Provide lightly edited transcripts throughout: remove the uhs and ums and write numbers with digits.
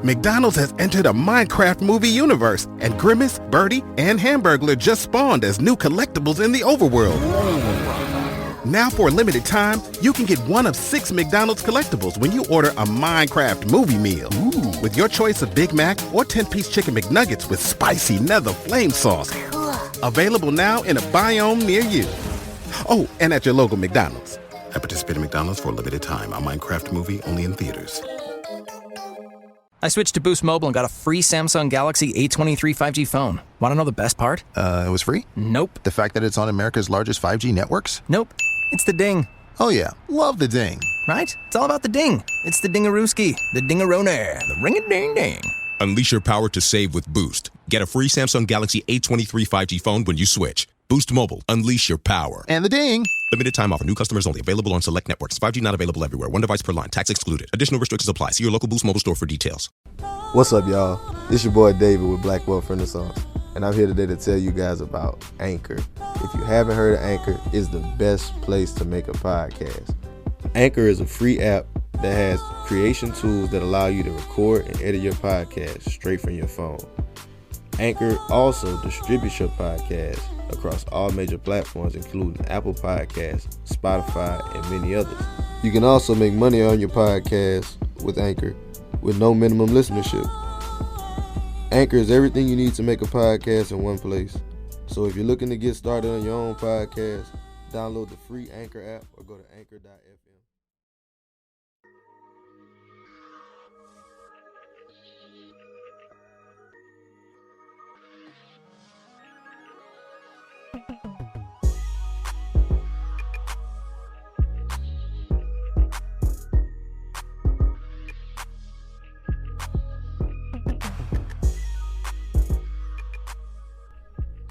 McDonald's has entered a Minecraft movie universe, and Grimace, Birdie, and Hamburglar just spawned as new collectibles in the overworld. Now for a limited time, you can get one of 6 McDonald's collectibles when you order a Minecraft movie meal. Ooh. With your choice of Big Mac or 10-piece chicken McNuggets with spicy nether flame sauce. Available now in a biome near you. Oh, and at your local McDonald's. I participate in McDonald's for a limited time. A Minecraft movie only in theaters. I switched to Boost Mobile and got a free Samsung Galaxy A23 5G phone. Want to know the best part? It was free? Nope. The fact that it's on America's largest 5G networks? Nope. It's the ding. Oh yeah, love the ding. Right? It's all about the ding. It's the dingarooski, the dingaroner, the ring-a-ding-ding. Unleash your power to save with Boost. Get a free Samsung Galaxy A23 5G phone when you switch. Boost Mobile. Unleash your power. And the ding. Limited time offer. New customers only. Available on select networks. 5G not available everywhere. One device per line. Tax excluded. Additional restrictions apply. See your local Boost Mobile store for details. What's up, y'all? It's your boy David with Black Wealth Renaissance, and I'm here today to tell you guys about Anchor. If you haven't heard of Anchor, it's the best place to make a podcast. Anchor is a free app that has creation tools that allow you to record and edit your podcast straight from your phone. Anchor also distributes your podcast across all major platforms, including Apple Podcasts, Spotify, and many others. You can also make money on your podcast with Anchor with no minimum listenership. Anchor is everything you need to make a podcast in one place. So if you're looking to get started on your own podcast, download the free Anchor app or go to anchor.fm.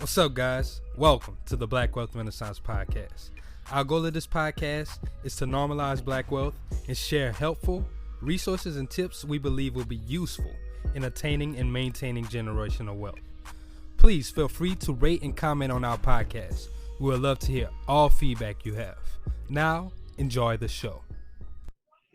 What's up, guys? Welcome to the Black Wealth Renaissance Podcast. Our goal of this podcast is to normalize black wealth and share helpful resources and tips we believe will be useful in attaining and maintaining generational wealth. Please feel free to rate and comment on our podcast. We would love to hear all feedback you have. Now, enjoy the show.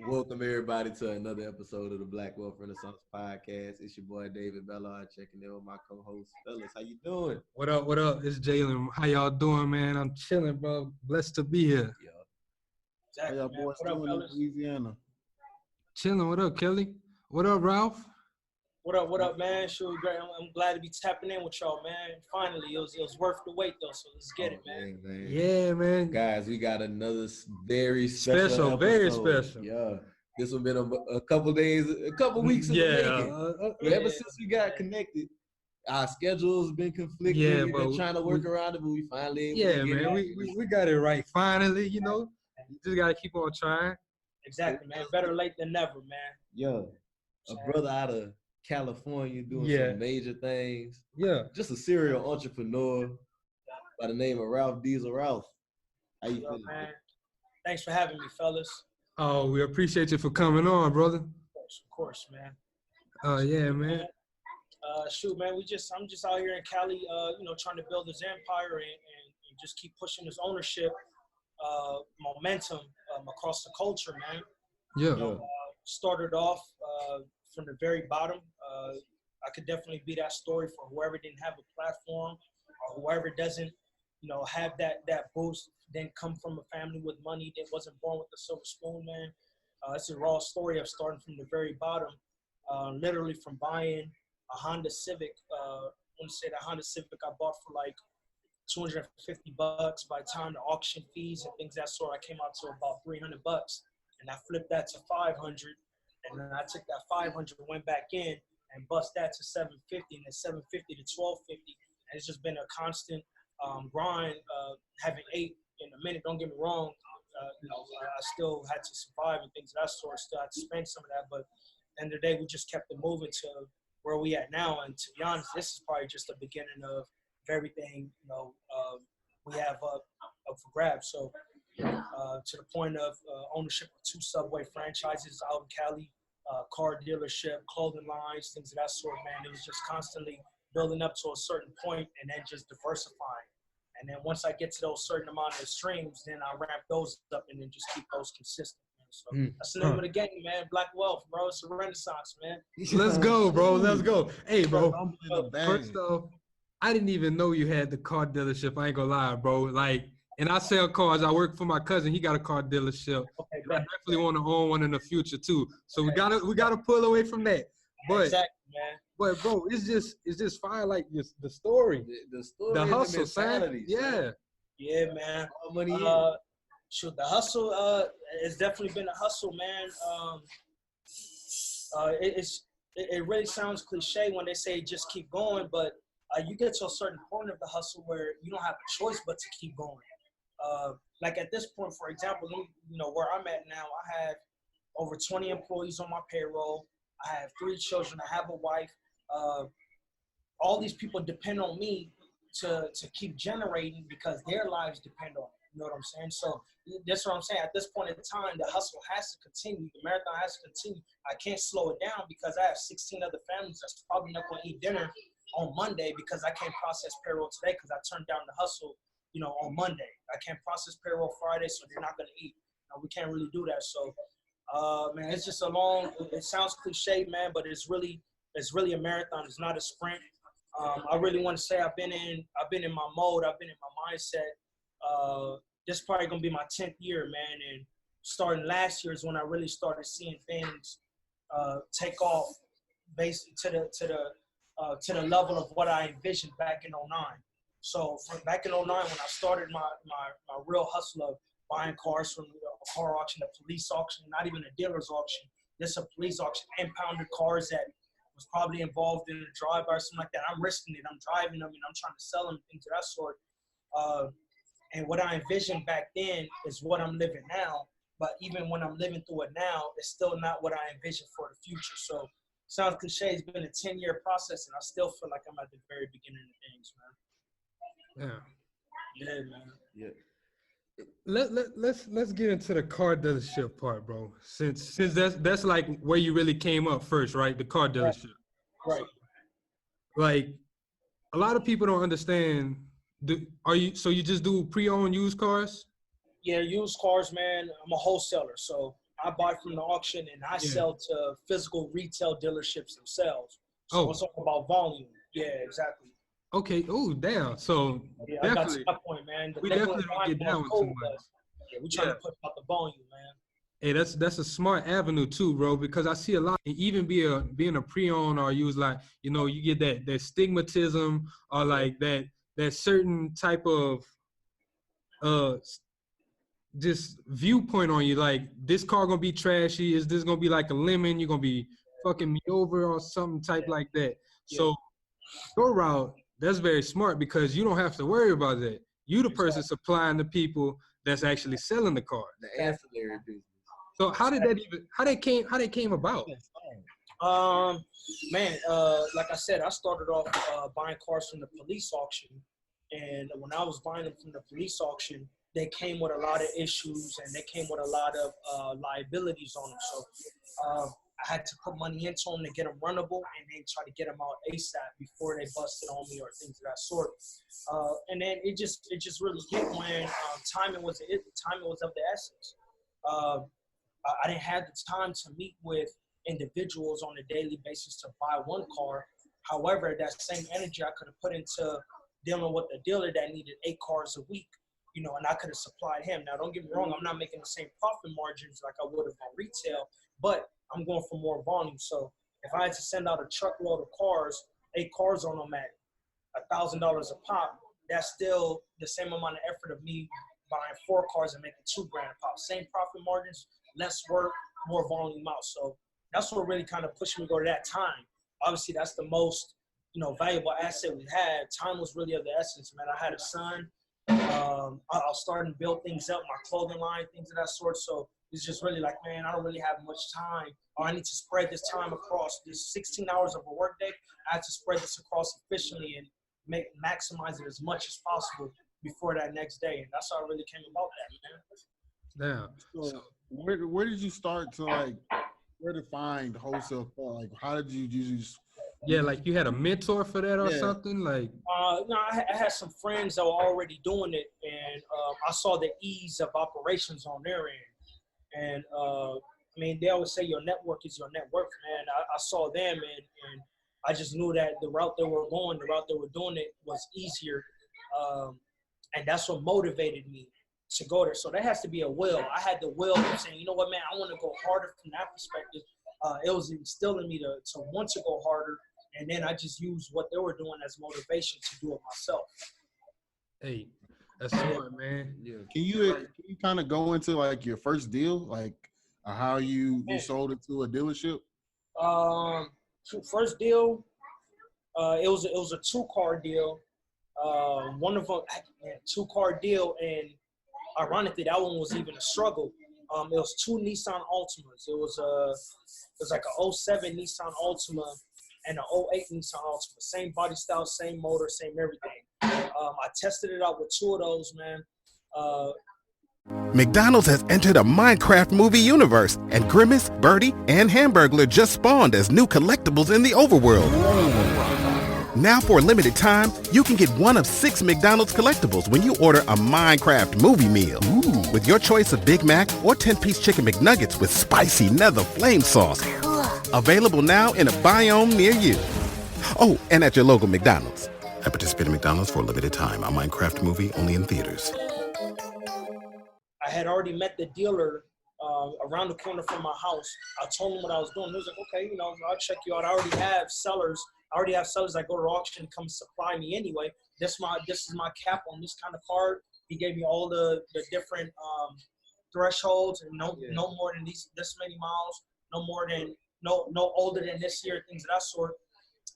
Welcome everybody to another episode of the Black Wealth Renaissance Podcast. It's your boy David Bellard checking in with my co-host Fellas. How you doing? What up? What up? It's Jalen. How y'all doing, man? I'm chilling, bro. Blessed to be here. Yeah. Exactly, how y'all boys doing in Louisiana? Chilling. What up, Kelly? What up, Ralph? What up, man? Sure, great. I'm glad to be tapping in with y'all, man. Finally, it was worth the wait, though, so let's get it, man. Yeah, man. Guys, we got another very special very episode. special. Yeah. This has been a couple days, a couple weeks in the making. Ever since we got connected, our schedule's been conflicting. Yeah, we've been trying to work around it, but we finally we got it right. Finally, you know, you just got to keep on trying. Exactly, man. Better late than never, man. Yo, a brother out of California doing some major things. Yeah. Just a serial entrepreneur by the name of Ralph Diesel. Ralph, how you feeling? Man. Thanks for having me, fellas. Oh, we appreciate you for coming on, brother. Of course, man. Oh, yeah, man. Shoot, man, I'm just out here in Cali, trying to build this empire and just keep pushing this ownership momentum across the culture, man. Yeah. Started off from the very bottom. I could definitely be that story for whoever didn't have a platform or whoever doesn't, have that boost, didn't come from a family with money, that wasn't born with a silver spoon, man. It's a raw story of starting from the very bottom, literally from buying a Honda Civic. I want to say that Honda Civic I bought for like $250. By the time the auction fees and things of that sort, I came out to about $300, and I flipped that to $500, and then I took that $500 and went back in and bust that to $750, and then $750 to $1250. And it's just been a constant grind. Having 8 in a minute, don't get me wrong. I still had to survive and things of that sort. Still had to spend some of that, but at the end of the day, we just kept it moving to where we at now. And to be honest, this is probably just the beginning of everything. We have up for grabs. So to the point of ownership of 2 Subway franchises out in Cali, car dealership, clothing lines, things of that sort. Man, it was just constantly building up to a certain point and then just diversifying. And then once I get to those certain amount of streams, then I ramp those up and then just keep those consistent. Man. So that's the name of the game, man. Black wealth, bro. It's a renaissance, man. Let's go, bro. Let's go. Hey, bro. In the bag. First off, I didn't even know you had the car dealership. I ain't gonna lie, bro. Like, and I sell cars. I work for my cousin. He got a car dealership. Okay, and I definitely want to own one in the future too. So we gotta pull away from that. But exactly, man. But bro, it's just fire. Like the story, The story, the and hustle, mentality, yeah. Yeah, man. Money Shoot, the hustle. It's definitely been a hustle, man. It really sounds cliche when they say just keep going, but you get to a certain point of the hustle where you don't have a choice but to keep going. Like at this point, for example, where I'm at now, I have over 20 employees on my payroll. I have 3 children. I have a wife. All these people depend on me to keep generating because their lives depend on it. You know what I'm saying? So that's what I'm saying. At this point in time, the hustle has to continue. The marathon has to continue. I can't slow it down because I have 16 other families that's probably not going to eat dinner on Monday because I can't process payroll today because I turned down the hustle, on Monday. I can't process payroll Friday, so they're not going to eat. We can't really do that. So, man, it's just it sounds cliche, man, but it's really a marathon. It's not a sprint. I really want to say I've been in my mode. I've been in my mindset. This is probably going to be my 10th year, man. And starting last year is when I really started seeing things take off basically to the level of what I envisioned back in 09. So from back in 09, when I started my real hustle of buying cars from a car auction, a police auction, not even a dealer's auction, just a police auction, impounded cars that was probably involved in a drive-by or something like that. I'm risking it. I'm driving them, and I'm trying to sell them, things of that sort. And what I envisioned back then is what I'm living now. But even when I'm living through it now, it's still not what I envisioned for the future. So sounds cliche. It's been a 10-year process, and I still feel like I'm at the very beginning of things, man. Yeah. Yeah, man. Yeah. Let's get into the car dealership part, bro. Since that's like where you really came up first, right? The car dealership. Right. Like a lot of people don't understand. So you just do pre-owned used cars? Yeah, used cars, man. I'm a wholesaler, so I buy from the auction and I sell to physical retail dealerships themselves. So it's all about volume. Yeah, exactly. Okay. Oh, damn. So I got to that point, man. We definitely don't get down too much. Yeah, we're trying to put out the volume, man. Hey, that's a smart avenue too, bro, because I see a lot, even being a pre-owned or use like, you get that stigmatism or like that certain type of just viewpoint on you, like this car gonna be trashy, is this gonna be like a lemon, you're gonna be fucking me over or something type like that. So your route, that's very smart because you don't have to worry about that. You the person supplying the people that's actually selling the car. The ancillary business. So how they came about? Man, like I said, I started off buying cars from the police auction, and when I was buying them from the police auction, they came with a lot of issues and they came with a lot of liabilities on them. So I had to put money into them to get them runnable and then try to get them out ASAP before they busted on me or things of that sort. And then it just really hit when timing was of the essence. I didn't have the time to meet with individuals on a daily basis to buy one car. However, that same energy I could have put into dealing with a dealer that needed 8 cars a week, and I could have supplied him. Now, don't get me wrong, I'm not making the same profit margins like I would have on retail, but I'm going for more volume. So if I had to send out a truckload of cars, 8 cars on them at $1,000 a pop, that's still the same amount of effort of me buying 4 cars and making $2,000 a pop. Same profit margins, less work, more volume out. So that's what really kind of pushed me to go to that time. Obviously, that's the most, valuable asset we had. Time was really of the essence, man. I had a son. I was starting to build things up, my clothing line, things of that sort. So it's just really like, man, I don't really have much time, or I need to spread this time across this 16 hours of a workday. I have to spread this across efficiently and maximize it as much as possible before that next day. And that's how it really came about that, man. Yeah. So where did you start to where to find wholesale car? Like, how did you just? Yeah, like you had a mentor for that or something? Like, no, I had some friends that were already doing it, and I saw the ease of operations on their end. And I mean, they always say your network is your net worth, man. I saw them, and I just knew that the route they were going, the route they were doing it was easier. And that's what motivated me to go there. So there has to be a will. I had the will of saying, you know what, man, I want to go harder from that perspective. It was instilling me to want to go harder. And then I just used what they were doing as motivation to do it myself. Hey, that's smart, man. Yeah. Can you kind of go into like your first deal, like how you sold it to a dealership? First deal, it was a 2-car deal. One of them, 2-car deal, and ironically, that one was even a struggle. It was 2 Nissan Altimas. It was like a 07 Nissan Altima and an 08 Nissan Altima. Same body style, same motor, same everything. I tested it out with 2 of those, man. McDonald's has entered a Minecraft movie universe, and Grimace, Birdie, and Hamburglar just spawned as new collectibles in the overworld. Now for a limited time, you can get one of 6 McDonald's collectibles when you order a Minecraft movie meal. With your choice of Big Mac or 10-piece chicken McNuggets with spicy nether flame sauce. Available now in a biome near you. Oh, and at your local McDonald's. I participate in McDonald's for a limited time. A Minecraft movie only in theaters. I had already met the dealer around the corner from my house. I told him what I was doing. He was like, okay, you know, I'll check you out. I already have sellers that go to auction come supply me anyway. This is my cap on this kind of card. He gave me all the different thresholds, and no more than this many miles, no older than this year, things of that sort.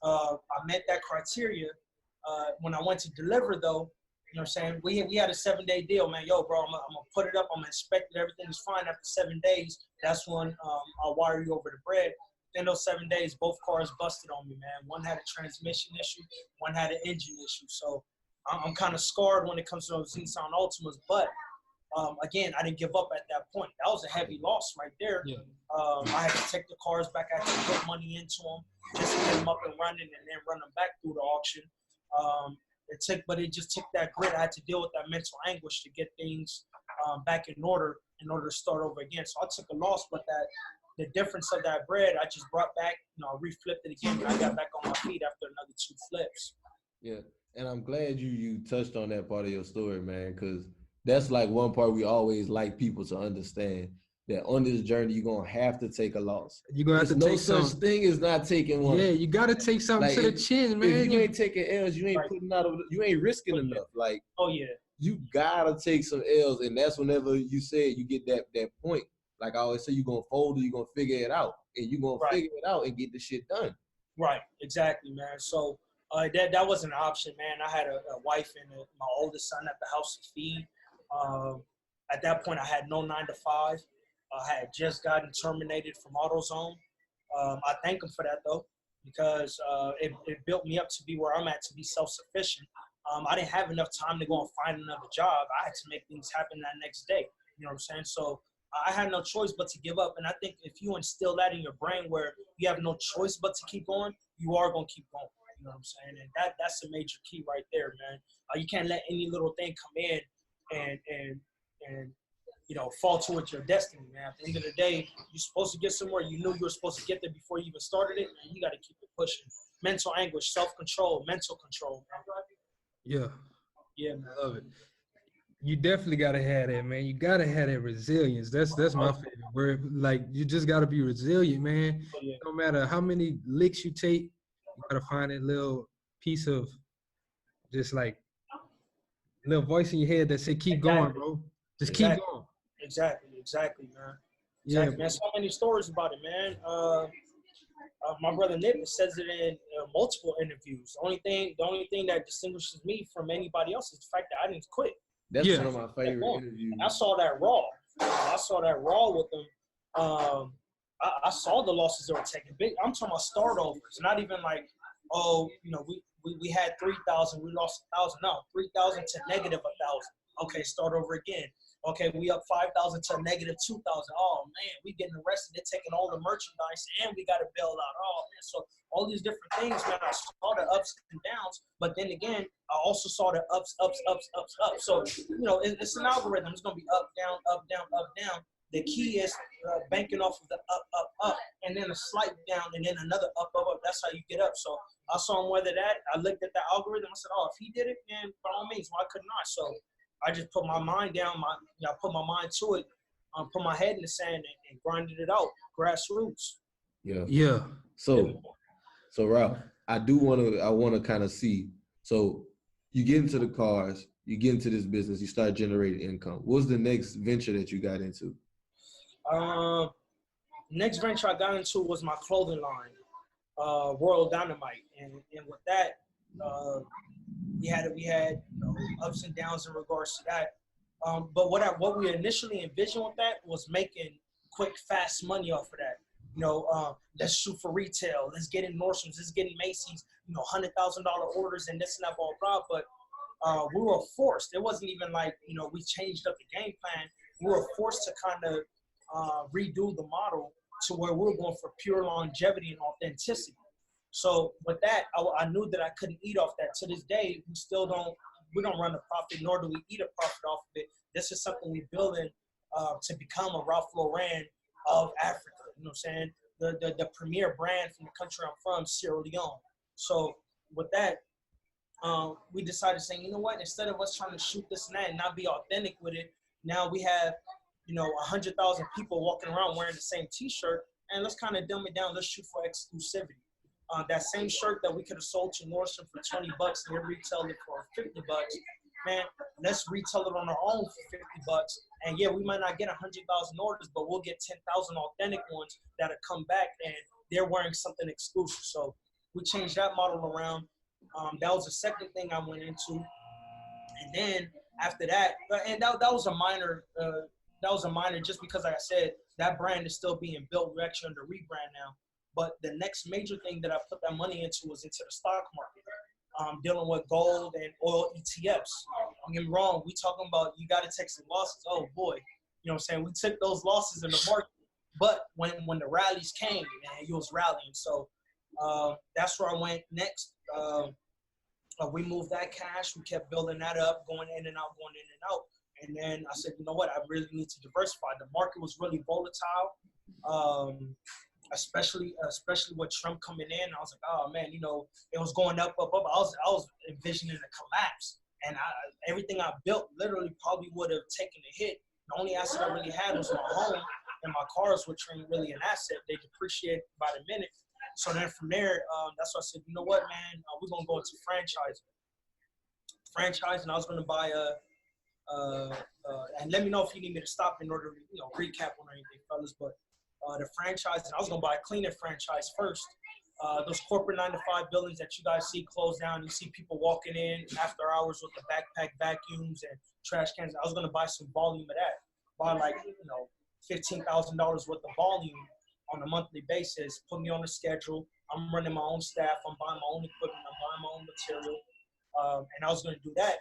I met that criteria. When I went to deliver, though, you know what I'm saying? We had a 7-day deal, man. Yo, bro, I'm gonna put it up. I'm gonna inspect it. Everything is fine. After 7 days, that's when I'll wire you over the bread. In those 7 days, both cars busted on me, man. One had a transmission issue, one had an engine issue. So I'm kind of scarred when it comes to those Nissan Altimas. But again, I didn't give up at that point. That was a heavy loss right there. Yeah. I had to take the cars back. I had to put money into them just to get them up and running, and then run them back through the auction. It just took that grit. I had to deal with that mental anguish to get things back in order to start over again. So I took a loss, but the difference of that bread, I just brought back, you know, reflipped it again, and I got back on my feet after another 2 flips. Yeah, and I'm glad you touched on that part of your story, man, because that's like one part we always like people to understand, that on this journey, you're going to have to take a loss. You're going to have to take some. No such thing as not taking one. Yeah, you got to take something to the chin, man. If you ain't taking L's, you ain't putting out, you ain't risking enough. Like, oh, yeah. You got to take some L's, and that's whenever you say you get that point. Like I always say, you're going to fold or you're going to figure it out. And you're going to figure it out and get the shit done. Right, exactly, man. So that wasn't an option, man. I had a wife and my oldest son at the house to feed. At that point, I had no 9-to-5. I had just gotten terminated from AutoZone. I thank him for that, though, because it built me up to be where I'm at, to be self-sufficient. I didn't have enough time to go and find another job. I had to make things happen that next day. You know what I'm saying? So I had no choice but to give up. And I think if you instill that in your brain where you have no choice but to keep going, you are going to keep going. You know what I'm saying? And that's a major key right there, man. You can't let any little thing come in and you know, fall towards your destiny, man. At the end of the day, you're supposed to get somewhere. You knew you were supposed to get there before you even started it, and you got to keep it pushing. Mental anguish, self-control, mental control, man. Yeah. Yeah, man. I love it. You definitely got to have that, man. You got to have that resilience. That's my favorite word. Like, you just got to be resilient, man. Oh, yeah. No matter how many licks you take, you got to find that little piece of just like little voice in your head that say, keep going, bro. Just keep going. Exactly, man. Exactly, yeah, man. So many stories about it, man. My brother Nick says it in multiple interviews. The only thing that distinguishes me from anybody else is the fact that I didn't quit. That's one of my favorite interviews. And I saw that raw. With them. I saw the losses they were taking. I'm talking about start overs, not even like, oh, you know, we had 3,000, we lost 1,000. No, 3,000 to negative 1,000. Okay, start over again. Okay, we up 5,000 to negative 2,000. Oh man, we getting arrested. They're taking all the merchandise, and we got to bail out. Oh man, so all these different things, man. I saw the ups and downs, but then again, I also saw the ups. So you know, it's an algorithm. It's gonna be up, down, up, down, up, down. the key is banking off of the up, and then a slight down, and then another up. That's how you get up. So I saw him weather that. I looked at the algorithm. I said, oh, if he did it, then by all means, why couldn't I? So I just put my mind down. I put my mind to it. Put my head in the sand and grinded it out. Grassroots. Yeah. So Ralph, I want to kind of see. So you get into the cars, you get into this business, you start generating income. What was the next venture that you got into? Next venture I got into was my clothing line, Royal Dynamite, and with that, we had ups and downs in regards to that. But what we initially envisioned with that was making quick, fast money off of that. Let's shoot for retail. Let's get in Nordstrom's. Let's get in Macy's. $100,000 orders and this and that, blah, blah. But we were forced. It wasn't even like we changed up the game plan. We were forced to kind of redo the model to where we were going for pure longevity and authenticity. So with that, I knew that I couldn't eat off that. To this day, we don't run a profit, nor do we eat a profit off of it. This is something we're building to become a Ralph Lauren of Africa. You know what I'm saying? The premier brand from the country I'm from, Sierra Leone. So with that, we decided saying, you know what, instead of us trying to shoot this and that and not be authentic with it, now we have 100,000 people walking around wearing the same t-shirt, and let's kind of dumb it down. Let's shoot for exclusivity. That same shirt that we could have sold to Nordstrom for $20 and we retail it for $50, man, let's retail it on our own for $50. And yeah, we might not get 100,000 orders, but we'll get 10,000 authentic ones that'll come back and they're wearing something exclusive. So we changed that model around. That was the second thing I went into. And then after that, and that was a minor, just because, like I said, that brand is still being built. We're actually under rebrand now. But the next major thing that I put that money into was into the stock market, dealing with gold and oil ETFs. Don't get me wrong, we talking about you got to take some losses. Oh boy, you know what I'm saying? We took those losses in the market, but when the rallies came, man, it was rallying. So that's where I went next. We moved that cash. We kept building that up, going in and out. And then I said, you know what? I really need to diversify. The market was really volatile. Especially with Trump coming in, I was like, oh man, it was going up. I was envisioning a collapse, and everything I built literally probably would have taken a hit. The only asset I really had was my home and my cars, which weren't really an asset. They depreciate by the minute. So then from there, that's why I said, you know what, man, we're gonna go into franchise, and I was gonna buy and let me know if you need me to stop in order to recap on anything, fellas, but. The franchise, and I was gonna buy a cleaning franchise first. Those corporate 9-to-5 buildings that you guys see closed down, you see people walking in after hours with the backpack vacuums and trash cans. I was gonna buy some volume of that, buy like $15,000 worth of volume on a monthly basis. Put me on a schedule. I'm running my own staff. I'm buying my own equipment. I'm buying my own material, and I was gonna do that.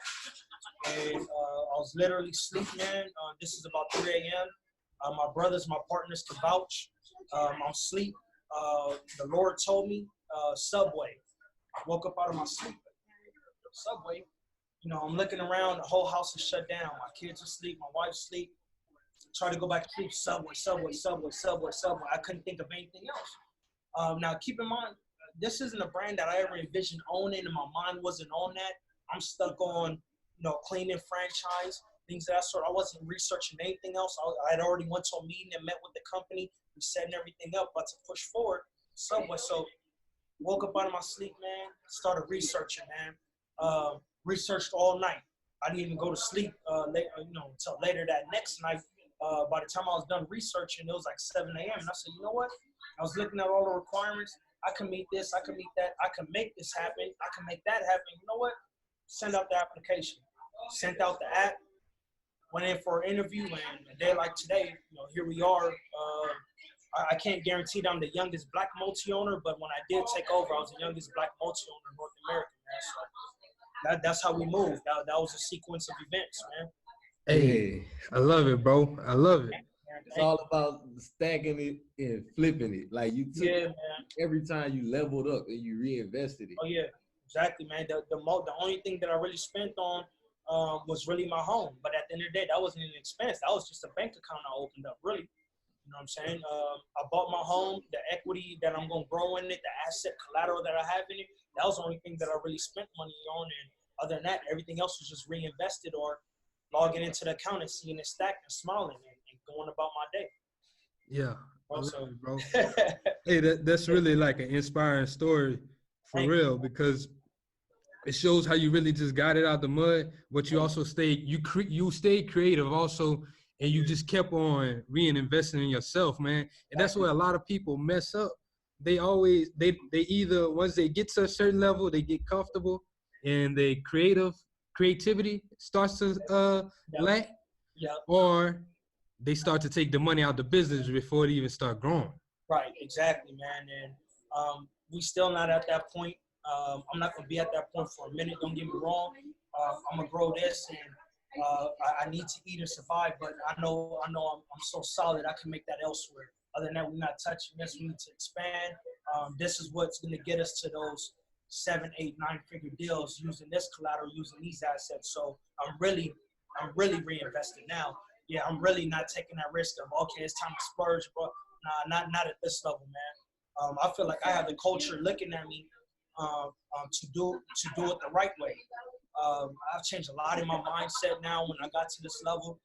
And I was literally sleeping. This is about 3 a.m. My brothers, my partners can vouch. I'm asleep. The Lord told me, Subway. I woke up out of my sleep. Subway. I'm looking around. The whole house is shut down. My kids are asleep. My wife's asleep. Try to go back to sleep. Subway. I couldn't think of anything else. Now, keep in mind, this isn't a brand that I ever envisioned owning, and my mind wasn't on that. I'm stuck on, cleaning franchise. Things of that sort. I wasn't researching anything else. I had already went to a meeting and met with the company. We setting everything up, but to push forward somewhat. So woke up out of my sleep, man. Started researching, man. Researched all night. I didn't even go to sleep until later that next night. By the time I was done researching, it was like 7 a.m. And I said, you know what? I was looking at all the requirements. I can meet this. I can meet that. I can make this happen. I can make that happen. You know what? Send out the application. Sent out the app. Went in for an interview, and a day like today, here we are. I can't guarantee that I'm the youngest black multi-owner, but when I did take over, I was the youngest black multi-owner in North America, man. So that's how we moved. That was a sequence of events, man. Hey, I love it, bro. I love it. It's all about stacking it and flipping it. Like you took every time you leveled up and you reinvested it. Oh yeah, exactly, man. The only thing that I really spent on was really my home. But at the end of the day, that wasn't an expense. That was just a bank account I opened up, really. You know what I'm saying? I bought my home, the equity that I'm going to grow in it, the asset collateral that I have in it, that was the only thing that I really spent money on. And other than that, everything else was just reinvested or logging into the account and seeing it stack and smiling and going about my day. Yeah, Also, bro. Hey, that's really like an inspiring story for real, because it shows how you really just got it out the mud, but you also stayed creative also, and you just kept on reinvesting in yourself, man. And that's where a lot of people mess up. They either, once they get to a certain level, they get comfortable and they creativity starts to lack, or they start to take the money out of the business before it even start growing. Right, exactly, man. And we still not at that point. I'm not gonna be at that point for a minute. Don't get me wrong. I'm gonna grow this, and I need to eat and survive. But I know I'm so solid. I can make that elsewhere. Other than that, we're not touching this. We need to expand. This is what's gonna get us to those 7, 8, 9-figure deals using this collateral, using these assets. So I'm really reinvesting now. Yeah, I'm really not taking that risk of, okay, it's time to splurge, but not at this level, man. I feel like I have the culture looking at me to do it the right way. I've changed a lot in my mindset now when I got to this level.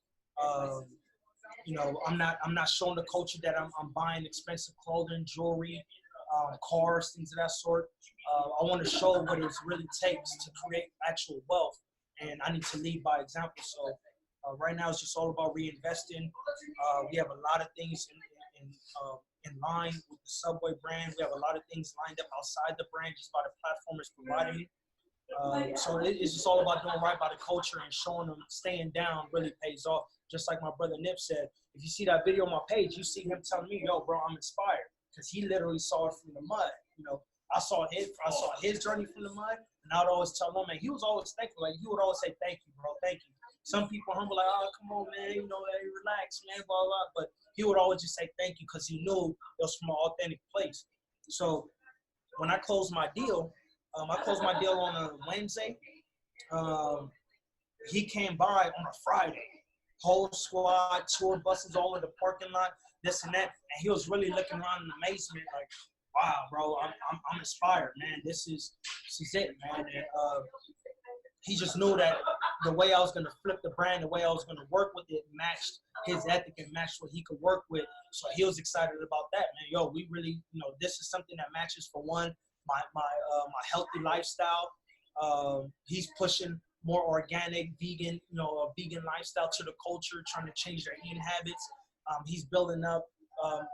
You know, I'm not showing the culture that I'm buying expensive clothing, jewelry, cars, things of that sort. I want to show what it really takes to create actual wealth, and I need to lead by example. So right now it's just all about reinvesting. We have a lot of things in line with the Subway brand. We have a lot of things lined up outside the brand just by the platform it's providing. So it's just all about doing right by the culture and showing them staying down really pays off. Just like my brother Nip said, if you see that video on my page, you see him telling me, yo, bro, I'm inspired. Because he literally saw it from the mud. You know, I saw his journey from the mud, and I would always tell him, man, he was always thankful. Like, he would always say, thank you, bro, thank you. Some people humble, like, oh, come on, man, you know, hey, relax, man, blah, blah. But he would always just say thank you because he knew it was from an authentic place. So when I closed my deal, on a Wednesday. He came by on a Friday. Whole squad, tour buses all in the parking lot, this and that. And he was really looking around in amazement, like, wow, bro, I'm inspired, man. This is it, man. And he just knew that the way I was gonna flip the brand, the way I was gonna work with it matched his ethic and matched what he could work with. So he was excited about that, man. Yo, we really, you know, this is something that matches, for one, my healthy lifestyle. He's pushing more organic, vegan, you know, a vegan lifestyle to the culture, trying to change their eating habits. He's building up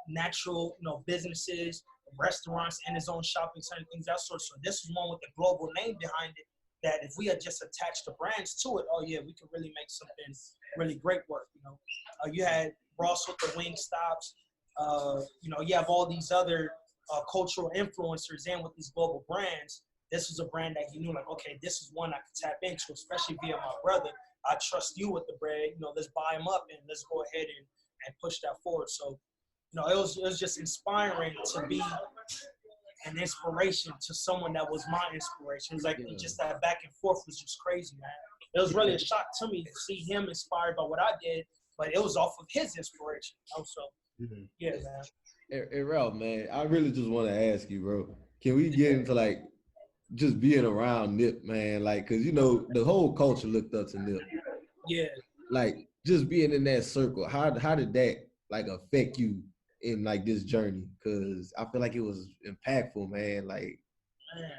natural, you know, businesses, restaurants, and his own shopping center, things that sort. So this is one with the global name behind it, that if we had just attached the brands to it, oh yeah, we could really make something really great work. You know, you had Ross with the wing stops. You know, you have all these other cultural influencers, and with these global brands, this was a brand that he knew, like, okay, this is one I could tap into, especially via my brother. I trust you with the brand. You know, let's buy him up and let's go ahead and push that forward. So, you know, it was just inspiring to be an inspiration to someone that was my inspiration. It was like just that back and forth was just crazy, man. It was really a shock to me to see him inspired by what I did, but it was off of his inspiration. You know? So, yeah, man. Hey, Ralph, man, I really just want to ask you, bro, can we get into, like, just being around Nip, man? Like, because, you know, the whole culture looked up to Nip. Yeah. Like, just being in that circle, how did that, like, affect you in, like, this journey? Because I feel like it was impactful, man. Like, man,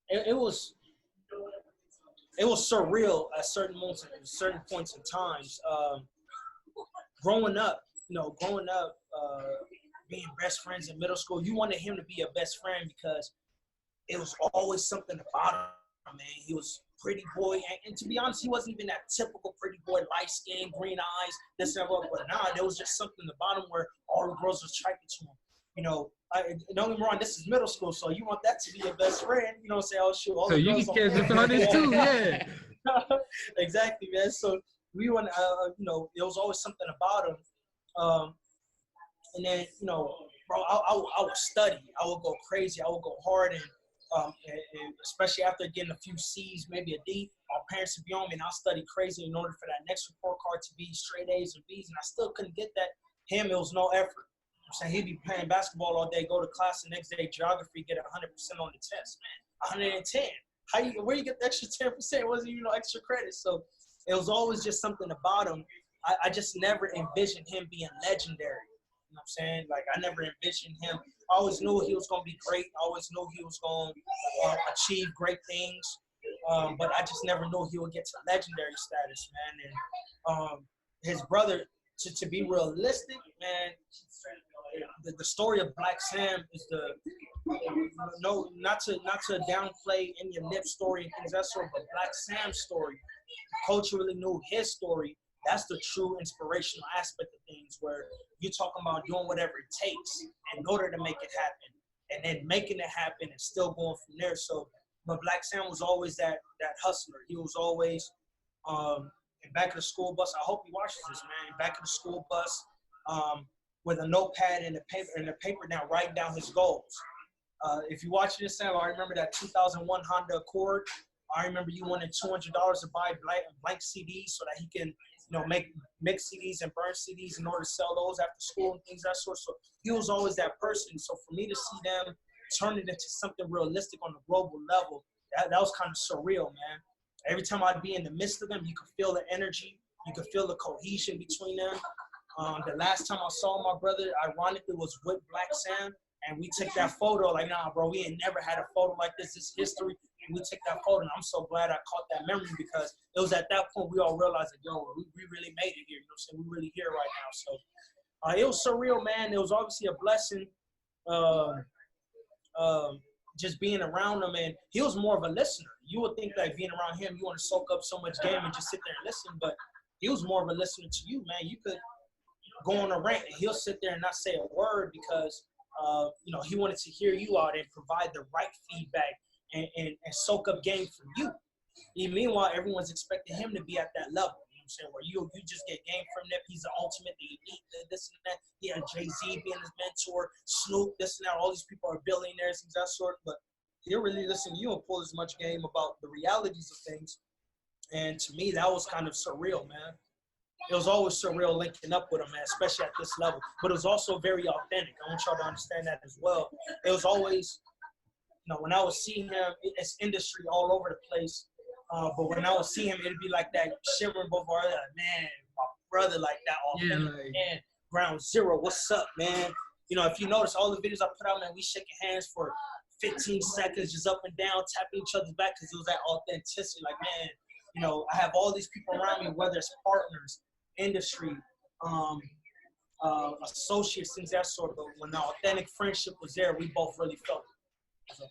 it was surreal at certain moments, at certain points in times. Growing up, being best friends in middle school, you wanted him to be a best friend because it was always something about him, man. He was pretty boy, and to be honest, he wasn't even that typical pretty boy, light skin, green eyes, this and that. But nah, there was just something about him where all the girls were attracted to him. You know, don't get me wrong, this is middle school, so you want that to be your best friend. You know what I'm saying? Oh, shoot, all so the you girls can catch the honey's too, yeah. Exactly, man. So we want, you know, there was always something about him. And then, you know, bro, I would study. I would go crazy. I would go hard. And especially after getting a few C's, maybe a D, my parents would be on me, and I'll study crazy in order for that next report card to be straight A's and B's, and I still couldn't get that. Him, it was no effort. I'm saying he'd be playing basketball all day, go to class the next day, geography, get 100% on the test. Man, 110. Where you get the extra 10%? It wasn't even no extra credit. So it was always just something about him. I just never envisioned him being legendary. You know what I'm saying? Like, I never envisioned him. I always knew he was going to be great. I always knew he was going to achieve great things. But I just never knew he would get to legendary status, man. And his brother, to be realistic, man, the story of Black Sam is not to downplay any of Nip's story and things of that sort, but Black Sam's story, culturally knew his story. That's the true inspirational aspect of things, where you're talking about doing whatever it takes in order to make it happen, and then making it happen and still going from there. So, but Black Sam was always that hustler. He was always in back of the school bus. I hope he watches this, man. In back of the school bus, with a notepad and a paper down, writing down his goals. If you watch this, Sam, I remember that 2001 Honda Accord. I remember you wanted $200 to buy blank CDs so that he can, make mix CDs and burn CDs in order to sell those after school and things of that sort. So he was always that person. So for me to see them turn it into something realistic on the global level, that was kind of surreal, man. Every time I'd be in the midst of them, you could feel the energy. You could feel the cohesion between them. The last time I saw my brother, ironically, was with Black Sam, and we took that photo. Like, nah, bro, we ain't never had a photo like this. This is history. And we took that photo, and I'm so glad I caught that memory, because it was at that point we all realized that, we really made it here. You know what I'm saying? We're really here right now. So it was surreal, man. It was obviously a blessing. Just being around him, and he was more of a listener. You would think like being around him, you want to soak up so much game and just sit there and listen, but he was more of a listener to you, man. You could go on a rant and he'll sit there and not say a word because, he wanted to hear you out and provide the right feedback and soak up game from you. And meanwhile, everyone's expecting him to be at that level. You know what I'm saying? Where you just get game from Nip. He's the ultimate, the elite, this and that. He had Jay-Z being his mentor, Snoop, this and that. All these people are billionaires, things of that sort. But he'll really listen to you and pull as much game about the realities of things. And to me, that was kind of surreal, man. It was always surreal linking up with him, man, especially at this level. But it was also very authentic. I want y'all to understand that as well. It was always, when I was seeing him, it's industry all over the place. But when I would see him, it'd be like that shivering above our head, like, man, my brother, like that authentic, man, ground zero, what's up, man? If you notice all the videos I put out, man, we shaking hands for 15 seconds, just up and down, tapping each other's back, because it was that authenticity. Like, man, I have all these people around me, whether it's partners, industry, associates, things that sort of. But when the authentic friendship was there, we both really felt it.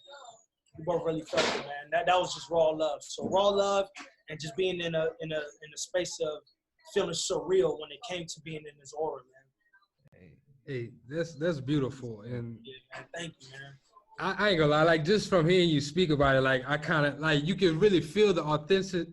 We both really felt it, man. That was just raw love. So raw love, and just being in a space of feeling surreal when it came to being in this aura, man. Hey, that's beautiful. And yeah, man, thank you, man. I ain't gonna lie, like, just from hearing you speak about it, like, I kind of, like, you can really feel the authenticity.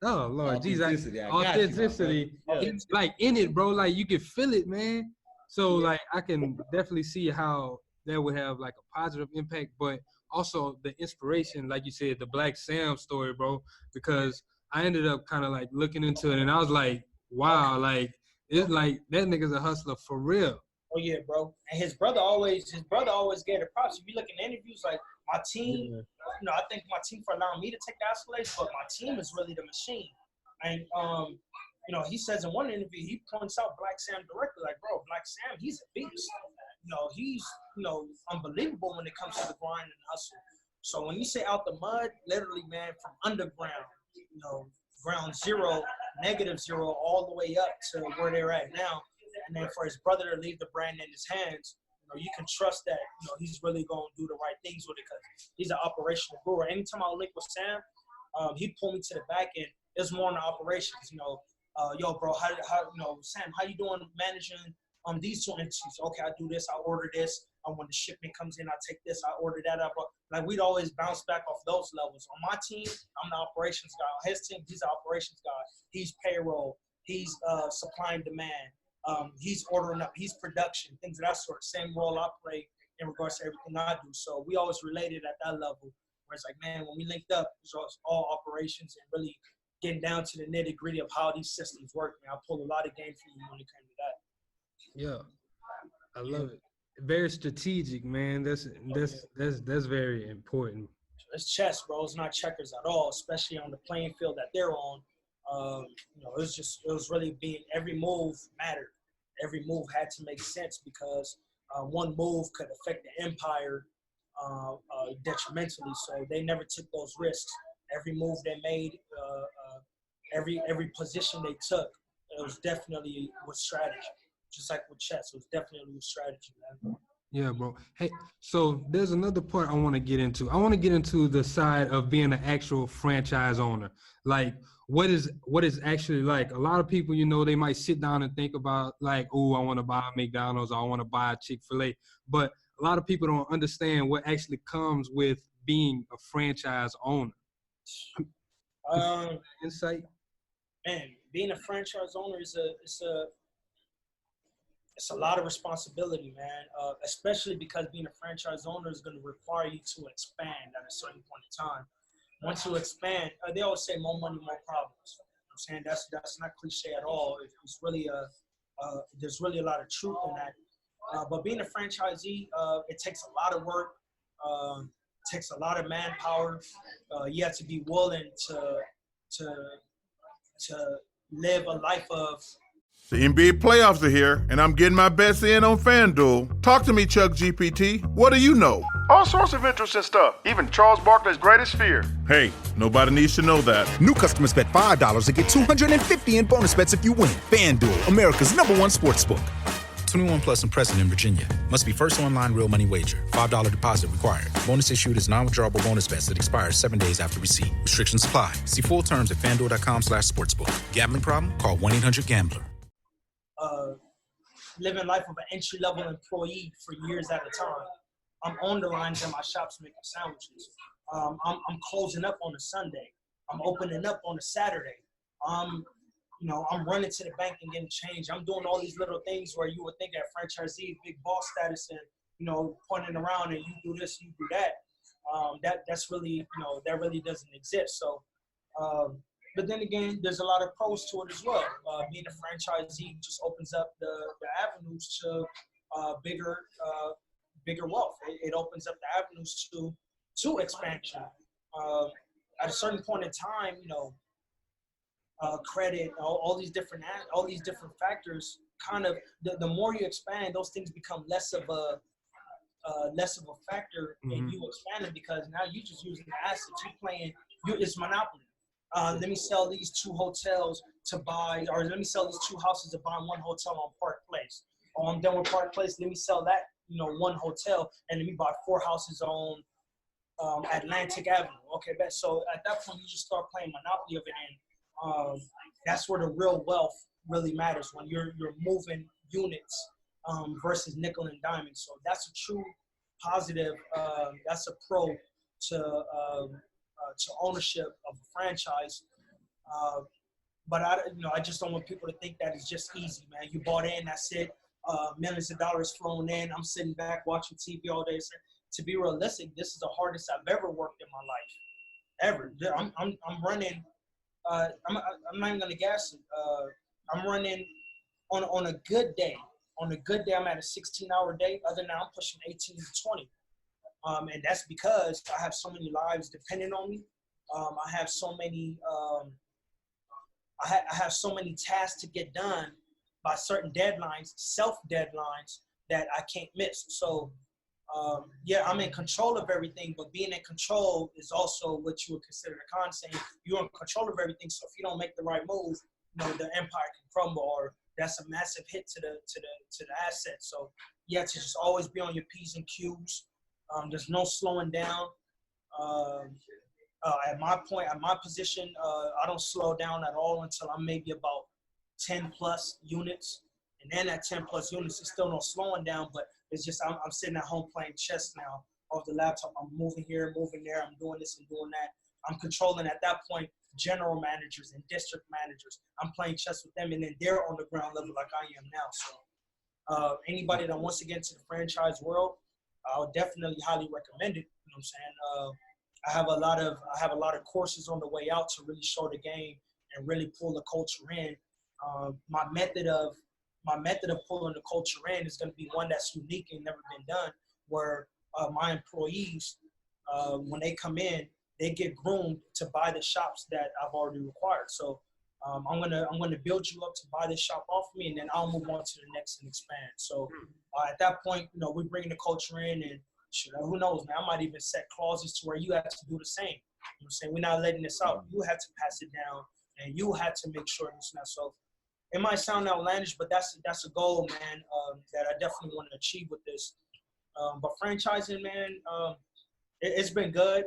Oh Lord, Jesus, authenticity. It's like in it, bro. Like, you can feel it, man. So like, I can definitely see how that would have like a positive impact, but also the inspiration, like you said, the Black Sam story, bro. Because I ended up kind of like looking into it, and I was like, wow, like, it's like that nigga's a hustler for real. Oh yeah, bro. And his brother always gave the props. If you look in interviews, like, my team, I thank my team for allowing me to take the accolades, but my team is really the machine. And he says in one interview, he points out Black Sam directly, like, bro, Black Sam, he's a beast. He's unbelievable when it comes to the grind and hustle. So when you say out the mud, literally, man, from underground, ground zero, -0, all the way up to where they're at now. And then for his brother to leave the brand in his hands, you can trust that, he's really going to do the right things with it, because he's an operational guru. Anytime I link with Sam, he'd pull me to the back end. It's more on the operations, yo, bro, how Sam, how you doing managing these two entities? Okay, I do this, I order this. When the shipment comes in, I take this, I order that up. Like, we'd always bounce back off those levels. On my team, I'm the operations guy. On his team, he's the operations guy. He's payroll. He's supply and demand. He's ordering up, he's production, things of that sort. Same role I play in regards to everything I do. So we always related at that level, where it's like, man, when we linked up, it was all operations and really getting down to the nitty gritty of how these systems work. Man, I pulled a lot of game from you when it came to that. Yeah, I love it. Very strategic, man. That's very important. It's chess, bro. It's not checkers at all, especially on the playing field that they're on. It was really being, every move mattered. Every move had to make sense because one move could affect the empire detrimentally. So they never took those risks. Every move they made, every position they took, it was definitely with strategy. Just like with chess, it was definitely with strategy, man. Yeah, bro. Hey, so there's another part I want to get into. I want to get into the side of being an actual franchise owner. Like, what is actually like? A lot of people, you know, they might sit down and think about like, oh, I want to buy a McDonald's, or I want to buy a Chick-fil-A. But a lot of people don't understand what actually comes with being a franchise owner. Insight? Man, being a franchise owner it's a lot of responsibility, man, especially because being a franchise owner is going to require you to expand at a certain point in time. Once you expand, they always say more money, more problems. You know what I'm saying? That's not cliche at all. It's really there's really a lot of truth in that. But being a franchisee, it takes a lot of work, takes a lot of manpower. You have to be willing to live a life of. The NBA playoffs are here, and I'm getting my bets in on FanDuel. Talk to me, Chuck GPT. What do you know? All sorts of interesting stuff, even Charles Barkley's greatest fear. Hey, nobody needs to know that. New customers bet $5 to get $250 in bonus bets if you win. FanDuel, America's #1 sportsbook. 21 plus and present in Virginia. Must be first online real money wager. $5 deposit required. Bonus issued is non-withdrawable bonus bets that expire 7 days after receipt. Restrictions apply. See full terms at FanDuel.com/sportsbook. Gambling problem? Call 1-800-GAMBLER. Living life of an entry-level employee for years at a time. I'm on the lines in my shops making sandwiches. I'm closing up on a Sunday. I'm opening up on a Saturday. I'm running to the bank and getting change. I'm doing all these little things where you would think that franchisee, big boss status, and pointing around and you do this, you do that. That's really, that really doesn't exist. So. But then again, there's a lot of pros to it as well. Being a franchisee just opens up the avenues to bigger wealth. It opens up the avenues to expansion. At a certain point in time, credit, all these different factors. Kind of the more you expand, those things become less of a factor in you expanding, because now you're just using the assets. It's monopoly. Let me sell these 2 hotels to buy, or let me sell these 2 houses to buy 1 hotel on Park Place. Or I'm done with Park Place, let me sell that, 1 hotel, and let me buy 4 houses on Atlantic Avenue. Okay, but so at that point, you just start playing monopoly of it, and that's where the real wealth really matters, when you're moving units versus nickel and diamond. So that's a true positive. That's a pro to ownership of a franchise, but I just don't want people to think that it's just easy, man. You bought in, that's it. Millions of dollars flowing in. I'm sitting back watching TV all day. So, to be realistic, this is the hardest I've ever worked in my life, ever. I'm running. I'm not even gonna gas it. I'm running on a good day. On a good day, I'm at a 16-hour day. Other than that, I'm pushing 18 to 20. And that's because I have so many lives depending on me. I have so many I have so many tasks to get done by certain deadlines, self-deadlines, that I can't miss. So, I'm in control of everything, but being in control is also what you would consider a con, saying you're in control of everything. So if you don't make the right move, the empire can crumble, or that's a massive hit to the asset. So you have to just always be on your P's and Q's. There's no slowing down. At my position, I don't slow down at all until I'm maybe about 10 plus units. And then at 10 plus units, there's still no slowing down, but it's just I'm sitting at home playing chess now off the laptop. I'm moving here, moving there. I'm doing this and doing that. I'm controlling at that point general managers and district managers. I'm playing chess with them, and then they're on the ground level like I am now. So anybody that wants to get into the franchise world, I would definitely highly recommend it. You know what I'm saying? I have a lot of courses on the way out to really show the game and really pull the culture in. My method of pulling the culture in is going to be one that's unique and never been done, where my employees, when they come in, they get groomed to buy the shops that I've already required. So I'm gonna build you up to buy this shop off of me, and then I'll move on to the next and expand. So at that point, we bring the culture in, and who knows, man? I might even set clauses to where you have to do the same. You know what I'm saying? We're not letting this out. You have to pass it down, and you have to make sure it's not so. It might sound outlandish, but that's a goal, man, that I definitely want to achieve with this. But franchising, man, it's been good.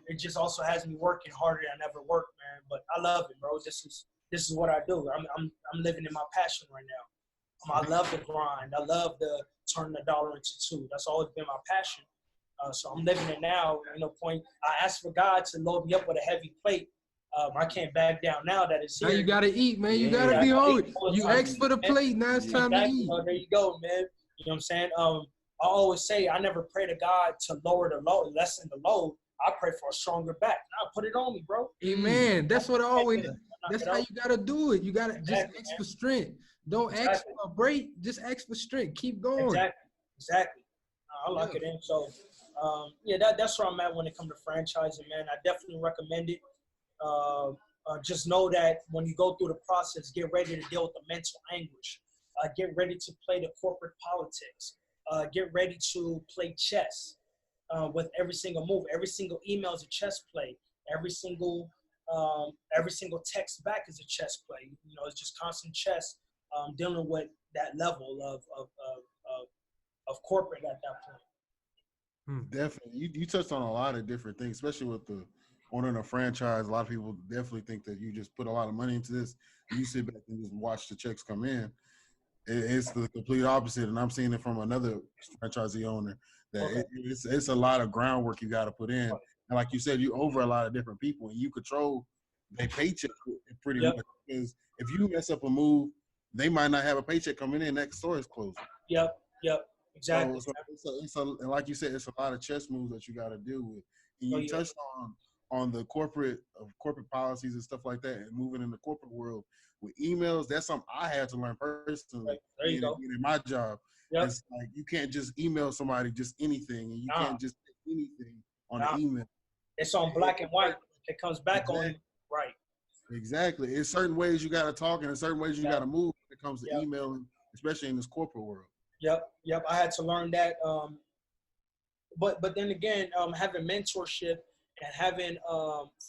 It just also has me working harder than I ever worked, man. But I love it, bro. This is what I do. I'm living in my passion right now. I love the grind. I love the turn the dollar into two. That's always been my passion. So I'm living it now. Point. I asked for God to load me up with a heavy plate. I can't back down now that it's here. Now you gotta eat, man. You gotta be hungry. You asked for the plate. Now it's time to eat. There you go, man. You know what I'm saying? I always say I never pray to God to lower the load, lessen the load. I pray for a stronger back. Now put it on me, bro. Amen. That's what I always. That's how you gotta do it. You gotta just ask for strength. Don't ask for a break. Just ask for strength. Keep going. Exactly. I like it. And so, that's where I'm at when it comes to franchising, man. I definitely recommend it. Just know that when you go through the process, get ready to deal with the mental anguish. Get ready to play the corporate politics. Get ready to play chess with every single move. Every single email is a chess play. Every single text back is a chess play. It's just constant chess, dealing with that level of corporate at that point. Definitely. You touched on a lot of different things, especially with the owning a franchise. A lot of people definitely think that you just put a lot of money into this. You sit back and just watch the checks come in. It's the complete opposite, and I'm seeing it from another franchisee owner that it's a lot of groundwork you got to put in. And like you said, you over a lot of different people, and you control their paycheck pretty much. Because if you mess up a move, they might not have a paycheck coming in. Next store is closing. Yep, exactly. So and like you said, it's a lot of chess moves that you got to deal with. And you touched on the corporate policies and stuff like that, and moving in the corporate world with emails. That's something I had to learn personally. There you go. In my job, it's like you can't just email somebody just anything, and you can't just put anything on the email. It's on black and white. It comes back on right. Exactly. It's certain ways you got to talk, and in certain ways you got to move when it comes to emailing, especially in this corporate world. Yep. I had to learn that. But then again, having mentorship and having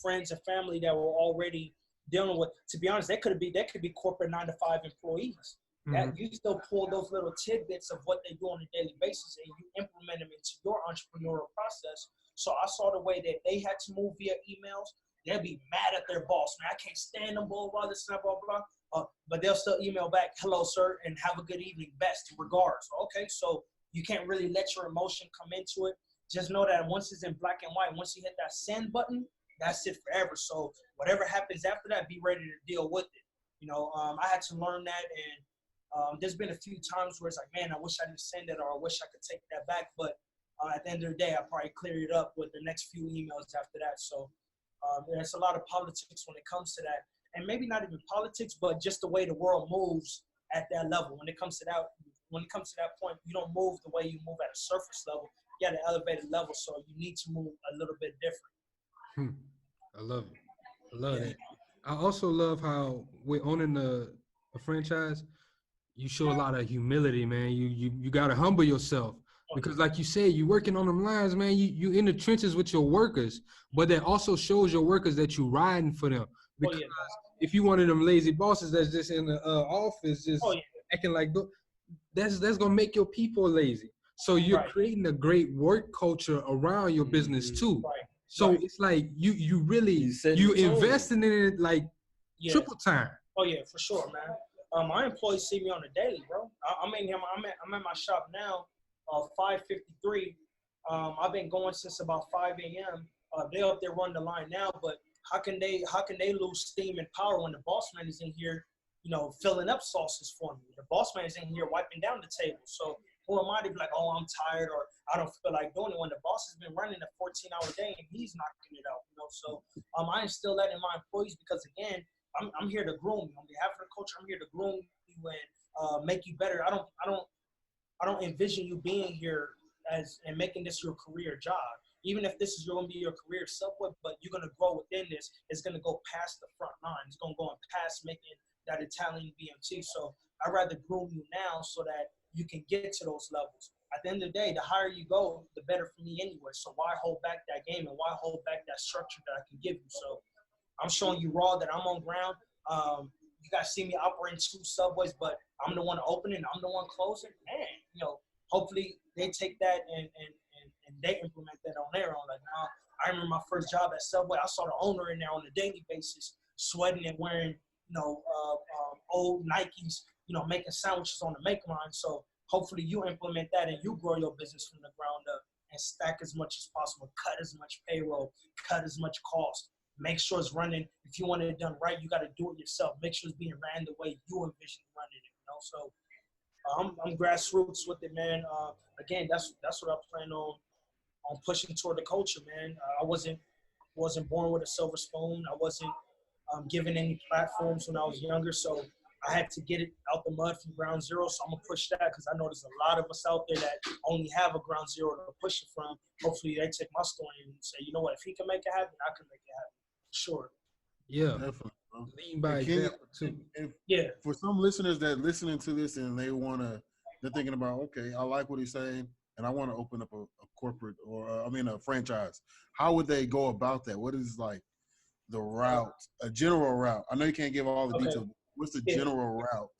friends and family that were already dealing with, to be honest, they could be corporate 9-to-5 employees. That you still pull those little tidbits of what they do on a daily basis and you implement them into your entrepreneurial process. So I saw the way that they had to move via emails. They'll be mad at their boss, man. I can't stand them, blah, blah, this, blah, blah. But they'll still email back, hello, sir, and have a good evening, best regards. Okay, so you can't really let your emotion come into it. Just know that once it's in black and white, once you hit that send button, that's it forever. So whatever happens after that, be ready to deal with it. I had to learn that, and there's been a few times where it's like, man, I wish I didn't send it, or I wish I could take that back. But at the end of the day, I probably cleared it up with the next few emails after that. So there's a lot of politics when it comes to that. And maybe not even politics, but just the way the world moves at that level. When it comes to that point, you don't move the way you move at a surface level. You at an elevated level, so you need to move a little bit different. I love it. I love it. I also love how we're owning a franchise. You show a lot of humility, man. You gotta humble yourself, because like you said, you working on them lines, man. You in the trenches with your workers, but that also shows your workers that you riding for them. Because if you one of them lazy bosses that's just in the office just acting like that's gonna make your people lazy. So you're creating a great work culture around your business too. So it's like you really investing in it like triple time. Oh yeah, for sure, man. My employees see me on a daily, bro. I'm at my shop now, 5:53. I've been going since about 5 a.m. They're up there running the line now, but how can they lose steam and power when the boss man is in here, filling up sauces for me? The boss man is in here wiping down the table. So who am I to be like, oh, I'm tired, or I don't feel like doing it when the boss has been running a 14-hour day and he's knocking it out, you know. So I instill that in my employees because, again, I'm here to groom you. On behalf of the culture, I'm here to groom you and make you better. I don't envision you being here and making this your career job. Even if this is going to be your career Subway, but you're going to grow within this, it's going to go past the front line. It's going to go past making that Italian BMT. So I'd rather groom you now so that you can get to those levels. At the end of the day, the higher you go, the better for me anyway. So why hold back that game and why hold back that structure that I can give you? So I'm showing you raw that I'm on ground. You guys see me operating 2 Subways, but I'm the one opening, I'm the one closing. Man, you know, hopefully they take that and they implement that on their own. Like now, I remember my first job at Subway. I saw the owner in there on a daily basis, sweating and wearing, you know, old Nikes, you know, making sandwiches on the make line. So hopefully you implement that and you grow your business from the ground up and stack as much as possible, cut as much payroll, cut as much cost. Make sure it's running. If you want it done right, you got to do it yourself. Make sure it's being ran the way you envision running it. You know, so I'm grassroots with it, man. Again, that's what I plan on pushing toward the culture, man. I wasn't born with a silver spoon. I wasn't given any platforms when I was younger, so I had to get it out the mud from ground zero. So I'm gonna push that because I know there's a lot of us out there that only have a ground zero to push it from. Hopefully, they take my story and say, you know what, if he can make it happen, I can make it happen. Sure. Yeah, definitely. Bro. Lead by example too. Yeah. For some listeners that listening to this and they're thinking about, okay, I like what he's saying, and I want to open up a corporate or a franchise. How would they go about that? What is like the route, a general route? I know you can't give all the details. What's the general route?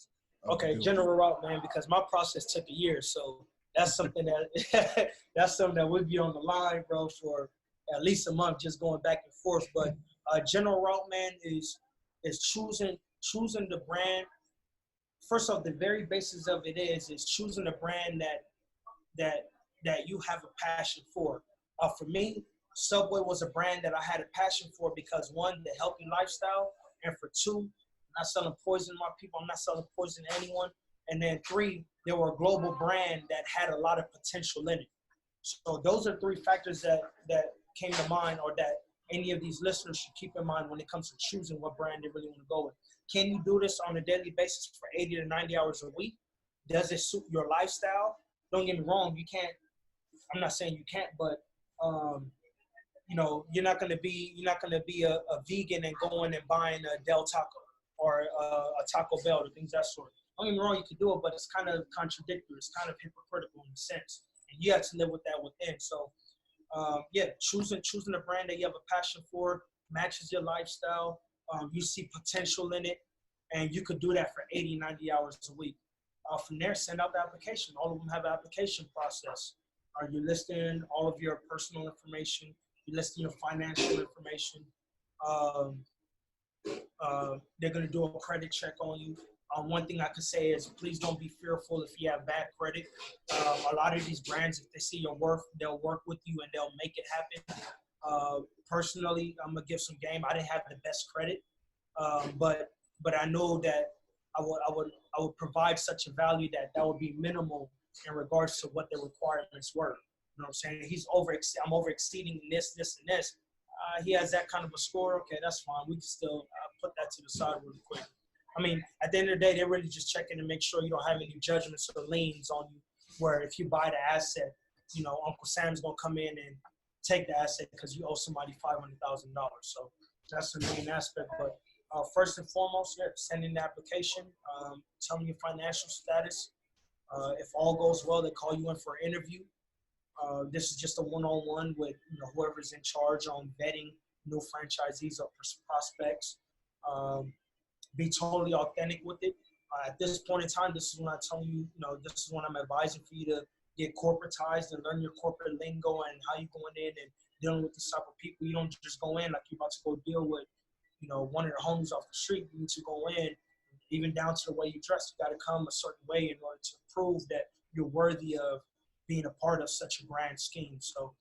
Okay, general route, man, because my process took a year, so that's something that would be on the line, bro, for at least a month, just going back and forth. But general route, man, is choosing the brand. First off, the very basis of it is choosing a brand that you have a passion for. For me, Subway was a brand that I had a passion for because, one, the healthy lifestyle, and for two, I'm not selling poison to my people. I'm not selling poison to anyone. And then 3, they were a global brand that had a lot of potential in it. So those are 3 factors that came to mind, or that any of these listeners should keep in mind when it comes to choosing what brand they really want to go with. Can you do this on a daily basis for 80 to 90 hours a week? Does it suit your lifestyle? Don't get me wrong, you can't. I'm not saying you can't, but you know, you're not gonna be a vegan and going and buying a Del Taco or a Taco Bell or things that sort. Don't get me wrong, you can do it, but it's kind of contradictory. It's kind of hypocritical in a sense, and you have to live with that within. So, choosing a brand that you have a passion for, matches your lifestyle, you see potential in it, and you could do that for 80, 90 hours a week. From there, send out the application. All of them have an application process. You're listing all of your personal information. You're listing your financial information. They're going to do a credit check on you. One thing I could say is please don't be fearful if you have bad credit. A lot of these brands, if they see your worth, they'll work with you and they'll make it happen. Personally, I'm going to give some game. I didn't have the best credit, but I know that I would provide such a value that would be minimal in regards to what the requirements were. You know what I'm saying? I'm over exceeding this, and this. He has that kind of a score. Okay, that's fine. We can still put that to the side really quick. I mean, at the end of the day, they're really just checking to make sure you don't have any judgments or liens on you, where if you buy the asset, you know, Uncle Sam's going to come in and take the asset because you owe somebody $500,000. So that's the main aspect. But first and foremost, send in the application. Tell them your financial status. If all goes well, they call you in for an interview. This is just a one-on-one with whoever's in charge on vetting new franchisees or prospects. Be totally authentic with it. At this point in time, this is when I tell you, this is when I'm advising for you to get corporatized and learn your corporate lingo and how you going in and dealing with this type of people. You don't just go in like you're about to go deal with, one of the homies off the street. You need to go in, even down to the way you dress. You got to come a certain way in order to prove that you're worthy of being a part of such a grand scheme. So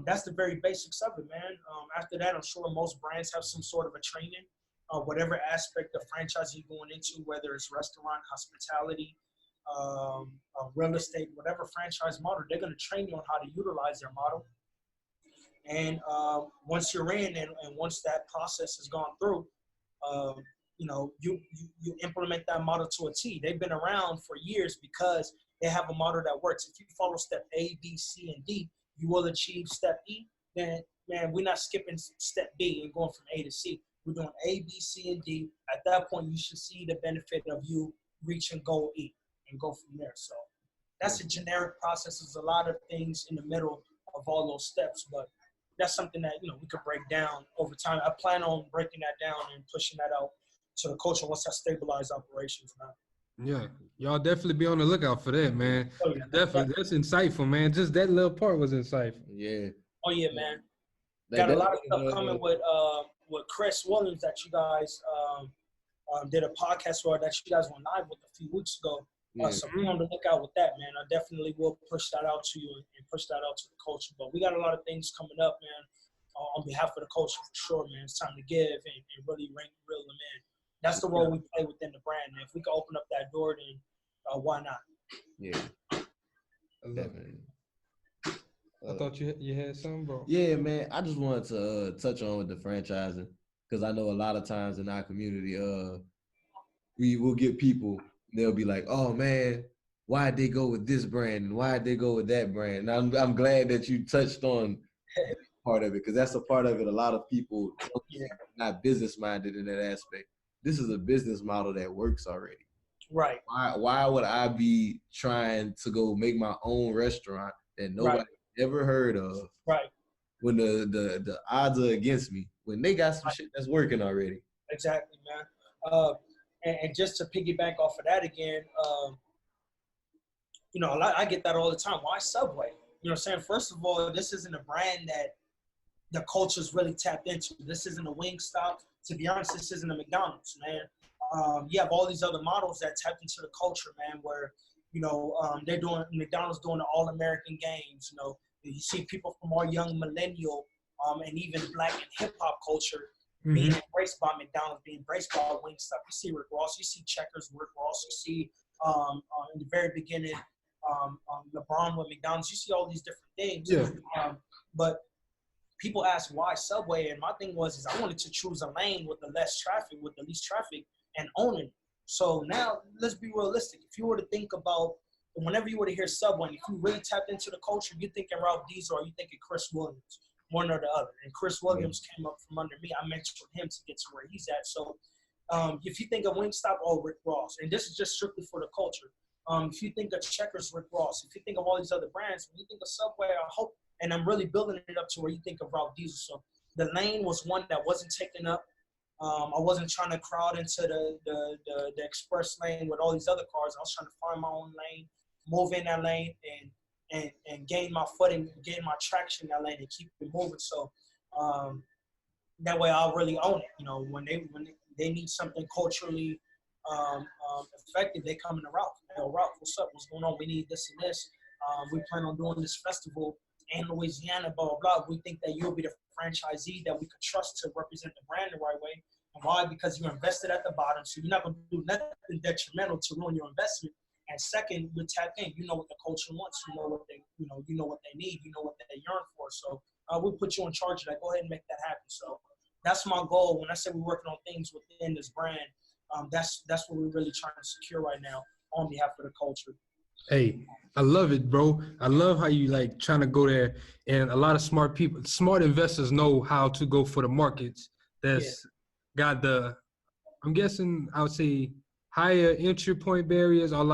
that's the very basics of it, man. After that, I'm sure most brands have some sort of a training. Whatever aspect of franchise you're going into, whether it's restaurant, hospitality, real estate, whatever franchise model, they're going to train you on how to utilize their model. And once you're in and once that process has gone through, you implement that model to a T. They've been around for years because they have a model that works. If you follow step A, B, C, and D, you will achieve step E. Then, man, we're not skipping step B and going from A to C. We're doing A, B, C, and D. At that point, you should see the benefit of you reaching goal E and go from there. So that's a generic process. There's a lot of things in the middle of all those steps, but that's something that, we could break down over time. I plan on breaking that down and pushing that out to the culture once I stabilize operations, man. Yeah, y'all definitely be on the lookout for that, man. Oh, yeah. Definitely, that's insightful, man. Just that little part was insightful. Yeah. Oh, yeah, man. Got a lot of stuff coming with Chris Williams that you guys did a podcast for, that you guys went live with a few weeks ago. So be on the lookout with that, man. I definitely will push that out to you and push that out to the culture. But we got a lot of things coming up, man, on behalf of the culture for sure, man. It's time to give and really reel them in. That's the role we play within the brand, man. If we can open up that door, then why not? Yeah. Definitely. I thought you had something, bro. Yeah, man. I just wanted to touch on with the franchising, because I know a lot of times in our community, we will get people, they'll be like, oh, man, why'd they go with this brand and why'd they go with that brand? And I'm glad that you touched on part of it, because that's a part of it. A lot of people are not business-minded in that aspect. This is a business model that works already. Right. Why would I be trying to go make my own restaurant that nobody ever heard of? Right. When the odds are against me, when they got some shit that's working already. Exactly, man. And just to piggyback off of that again, I get that all the time. Why Subway? You know what I'm saying? First of all, this isn't a brand that the culture's really tapped into. This isn't a Wingstop. To be honest, this isn't a McDonald's, man. You have all these other models that tapped into the culture, man, where, they're doing, McDonald's doing the All-American games. You see people from our young millennial and even Black and hip-hop culture being embraced by McDonald's, being embraced by Wingstop. You see Rick Ross, you see Checkers, Rick Ross, you see in the very beginning, LeBron with McDonald's. You see all these different things. Yeah. But people ask why Subway, and my thing was I wanted to choose a lane with the least traffic, and own it. So now let's be realistic. If you were to think about, whenever you were to hear Subway, if you really tapped into the culture, you're thinking Ralph Diesel or you're thinking Chris Williams, one or the other. And Chris Williams came up from under me. I mentored him to get to where he's at. So if you think of Wingstop, Rick Ross. And this is just strictly for the culture. If you think of Checkers, Rick Ross. If you think of all these other brands, when you think of Subway, I hope, and I'm really building it up to where you think of Ralph Diesel. So the lane was one that wasn't taken up. I wasn't trying to crowd into the express lane with all these other cars. I was trying to find my own lane, move in that lane, and gain my footing, gain my traction in that lane, and keep it moving. So that way I'll really own it. When they need something culturally effective, they come in the Ralph. Hey, Ralph, what's up? What's going on? We need this and this. We plan on doing this festival in Louisiana, blah, blah, blah. We think that you'll be the franchisee that we could trust to represent the brand the right way. And why? Because you're invested at the bottom, so you're not going to do nothing detrimental to ruin your investment. And second, you're tapped in. You know what the culture wants. You know what they need. You know what they yearn for. So we'll put you in charge of that. Go ahead and make that happen. So that's my goal. When I say we're working on things within this brand, that's what we're really trying to secure right now on behalf of the culture. Hey, I love it, bro. I love how you trying to go there. And a lot of smart people, smart investors know how to go for the markets that's got I'm guessing I would say higher entry point barriers, or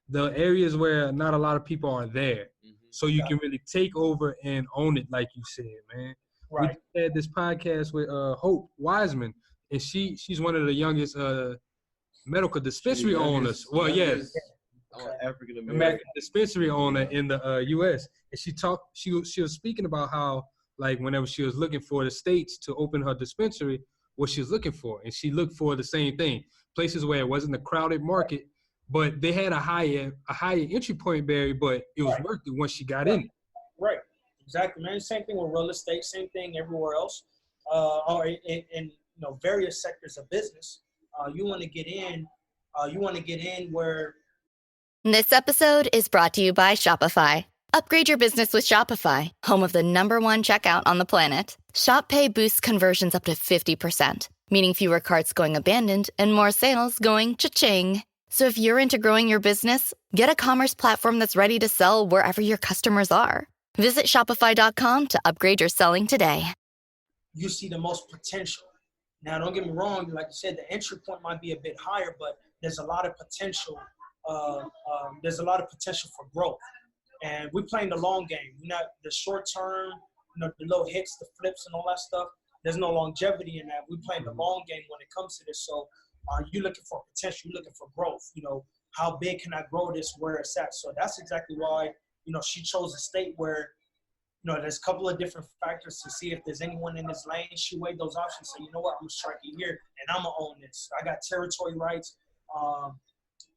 the areas where not a lot of people are there. So you can really take over and own it, like you said, man. Right. We had this podcast with Hope Wiseman, and she's one of the youngest medical dispensary owners. Well, yes. African American dispensary owner in the U.S. And she was speaking about how, whenever she was looking for the states to open her dispensary, what she was looking for. And she looked for the same thing, places where it wasn't a crowded market, but they had a higher entry point barrier, but it was worth it once she got in it. Right. Exactly, man. Same thing with real estate, same thing everywhere else. Or in various sectors of business. You want to get in where This episode is brought to you by Shopify. Upgrade your business with Shopify, home of the #1 checkout on the planet. Shop Pay boosts conversions up to 50%, meaning fewer carts going abandoned and more sales going cha-ching. So if you're into growing your business, get a commerce platform that's ready to sell wherever your customers are. Visit shopify.com to upgrade your selling today. You see the most potential. Now, don't get me wrong. Like you said, the entry point might be a bit higher, but there's a lot of potential. There's a lot of potential for growth. And we're playing the long game. We're not the short term, the little hits, the flips, and all that stuff. There's no longevity in that. We're playing the long game when it comes to this. So you're looking for potential. You're looking for growth. How big can I grow this where it's at? So that's exactly why, she chose a state where, there's a couple of different factors to see if there's anyone in this lane. She weighed those options. So, you know what? I'm going to strike it here, and I'm going to own this. I got territory rights.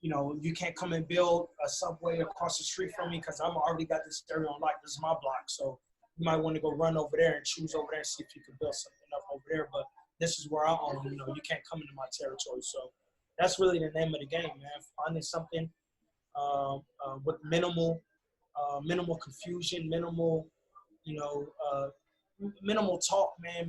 You can't come and build a subway across the street from me because I'm already got this area on lock. This is my block. So you might want to go run over there and choose over there and see if you can build something up over there. But this is where I own. You can't come into my territory. So that's really the name of the game, man. Finding something with minimal confusion, minimal talk, man,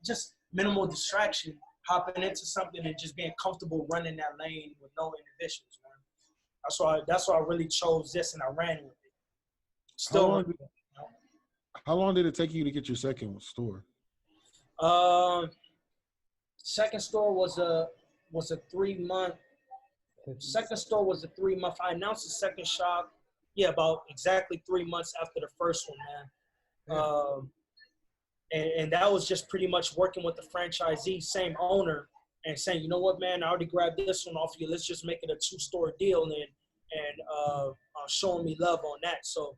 just minimal distraction, hopping into something and just being comfortable running that lane with no inhibitions, man. That's why I really chose this and I ran with it. How long did it take you to get your second store? Second store was a 3-month. Second store was a 3-month. I announced the second shop, about exactly 3 months after the first one, man. And that was just pretty much working with the franchisee, same owner, and saying, you know what, man, I already grabbed this one off you. Let's just make it a 2-store deal and showing me love on that. So,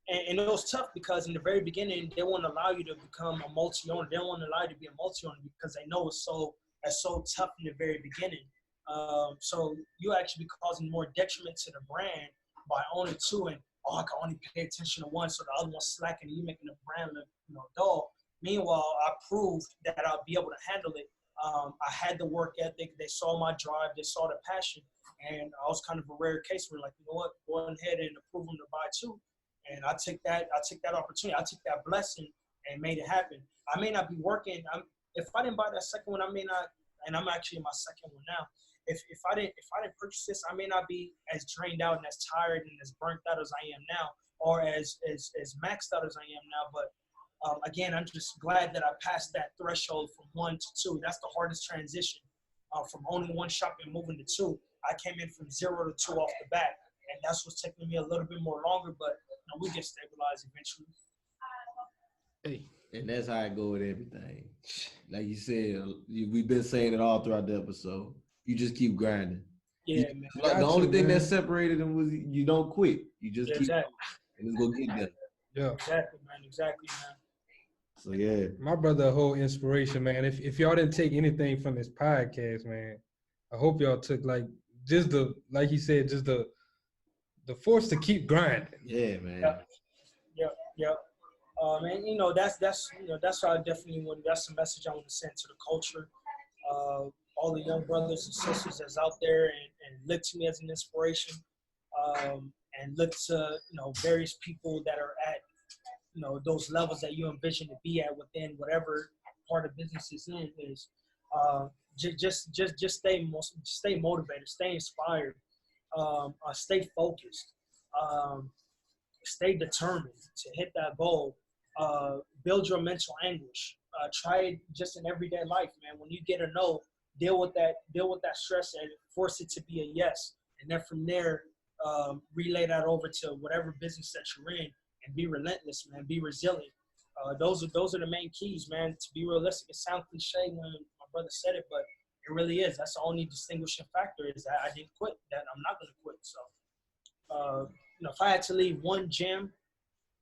and it was tough because in the very beginning, they won't allow you to become a multi-owner. They don't want to allow you to be a multi-owner because they know it's so tough in the very beginning. So you actually be causing more detriment to the brand by owning 2 and, I can only pay attention to one, so the other one's slacking and you making the brand look, dull. Meanwhile, I proved that I'll be able to handle it. I had the work ethic. They saw my drive. They saw the passion. And I was kind of a rare case where, like, you know what, go ahead and approve them to buy 2. And I took that opportunity. I took that blessing and made it happen. I may not be working. If I didn't buy that second one, I may not, and I'm actually in my second one now. If I didn't purchase this, I may not be as drained out and as tired and as burnt out as I am now, or as maxed out as I am now. But again, I'm just glad that I passed that threshold from 1 to 2. That's the hardest transition from owning 1 shop and moving to 2. I came in from 0 to 2 off the bat, and that's what's taking me a little bit more longer. But we get stabilized eventually. Hey. And that's how I go with everything. Like you said, we've been saying it all throughout the episode. You just keep grinding. Yeah, man. Like the only thing that separated them was you don't quit. You just keep going, and it's gonna get there. Yeah. Exactly, man. So yeah. My brother, a whole inspiration, man. If y'all didn't take anything from this podcast, man, I hope y'all took like he said, just the force to keep grinding. Yeah, man. Yeah. And that's why I definitely want. That's the message I want to send to the culture. All the young brothers and sisters that's out there and look to me as an inspiration, and look to various people that are at those levels that you envision to be at within whatever part of business is in. Is just stay motivated, stay inspired, stay focused, stay determined to hit that goal. Build your mental anguish. Try it just in everyday life, man. When you get a no, deal with that stress and force it to be a yes. And then from there, relay that over to whatever business that you're in and be relentless, man. Be resilient. Those are the main keys, man. To be realistic, it sounds cliche when my brother said it, but it really is. That's the only distinguishing factor is that I didn't quit, that I'm not going to quit. So, if I had to leave one gem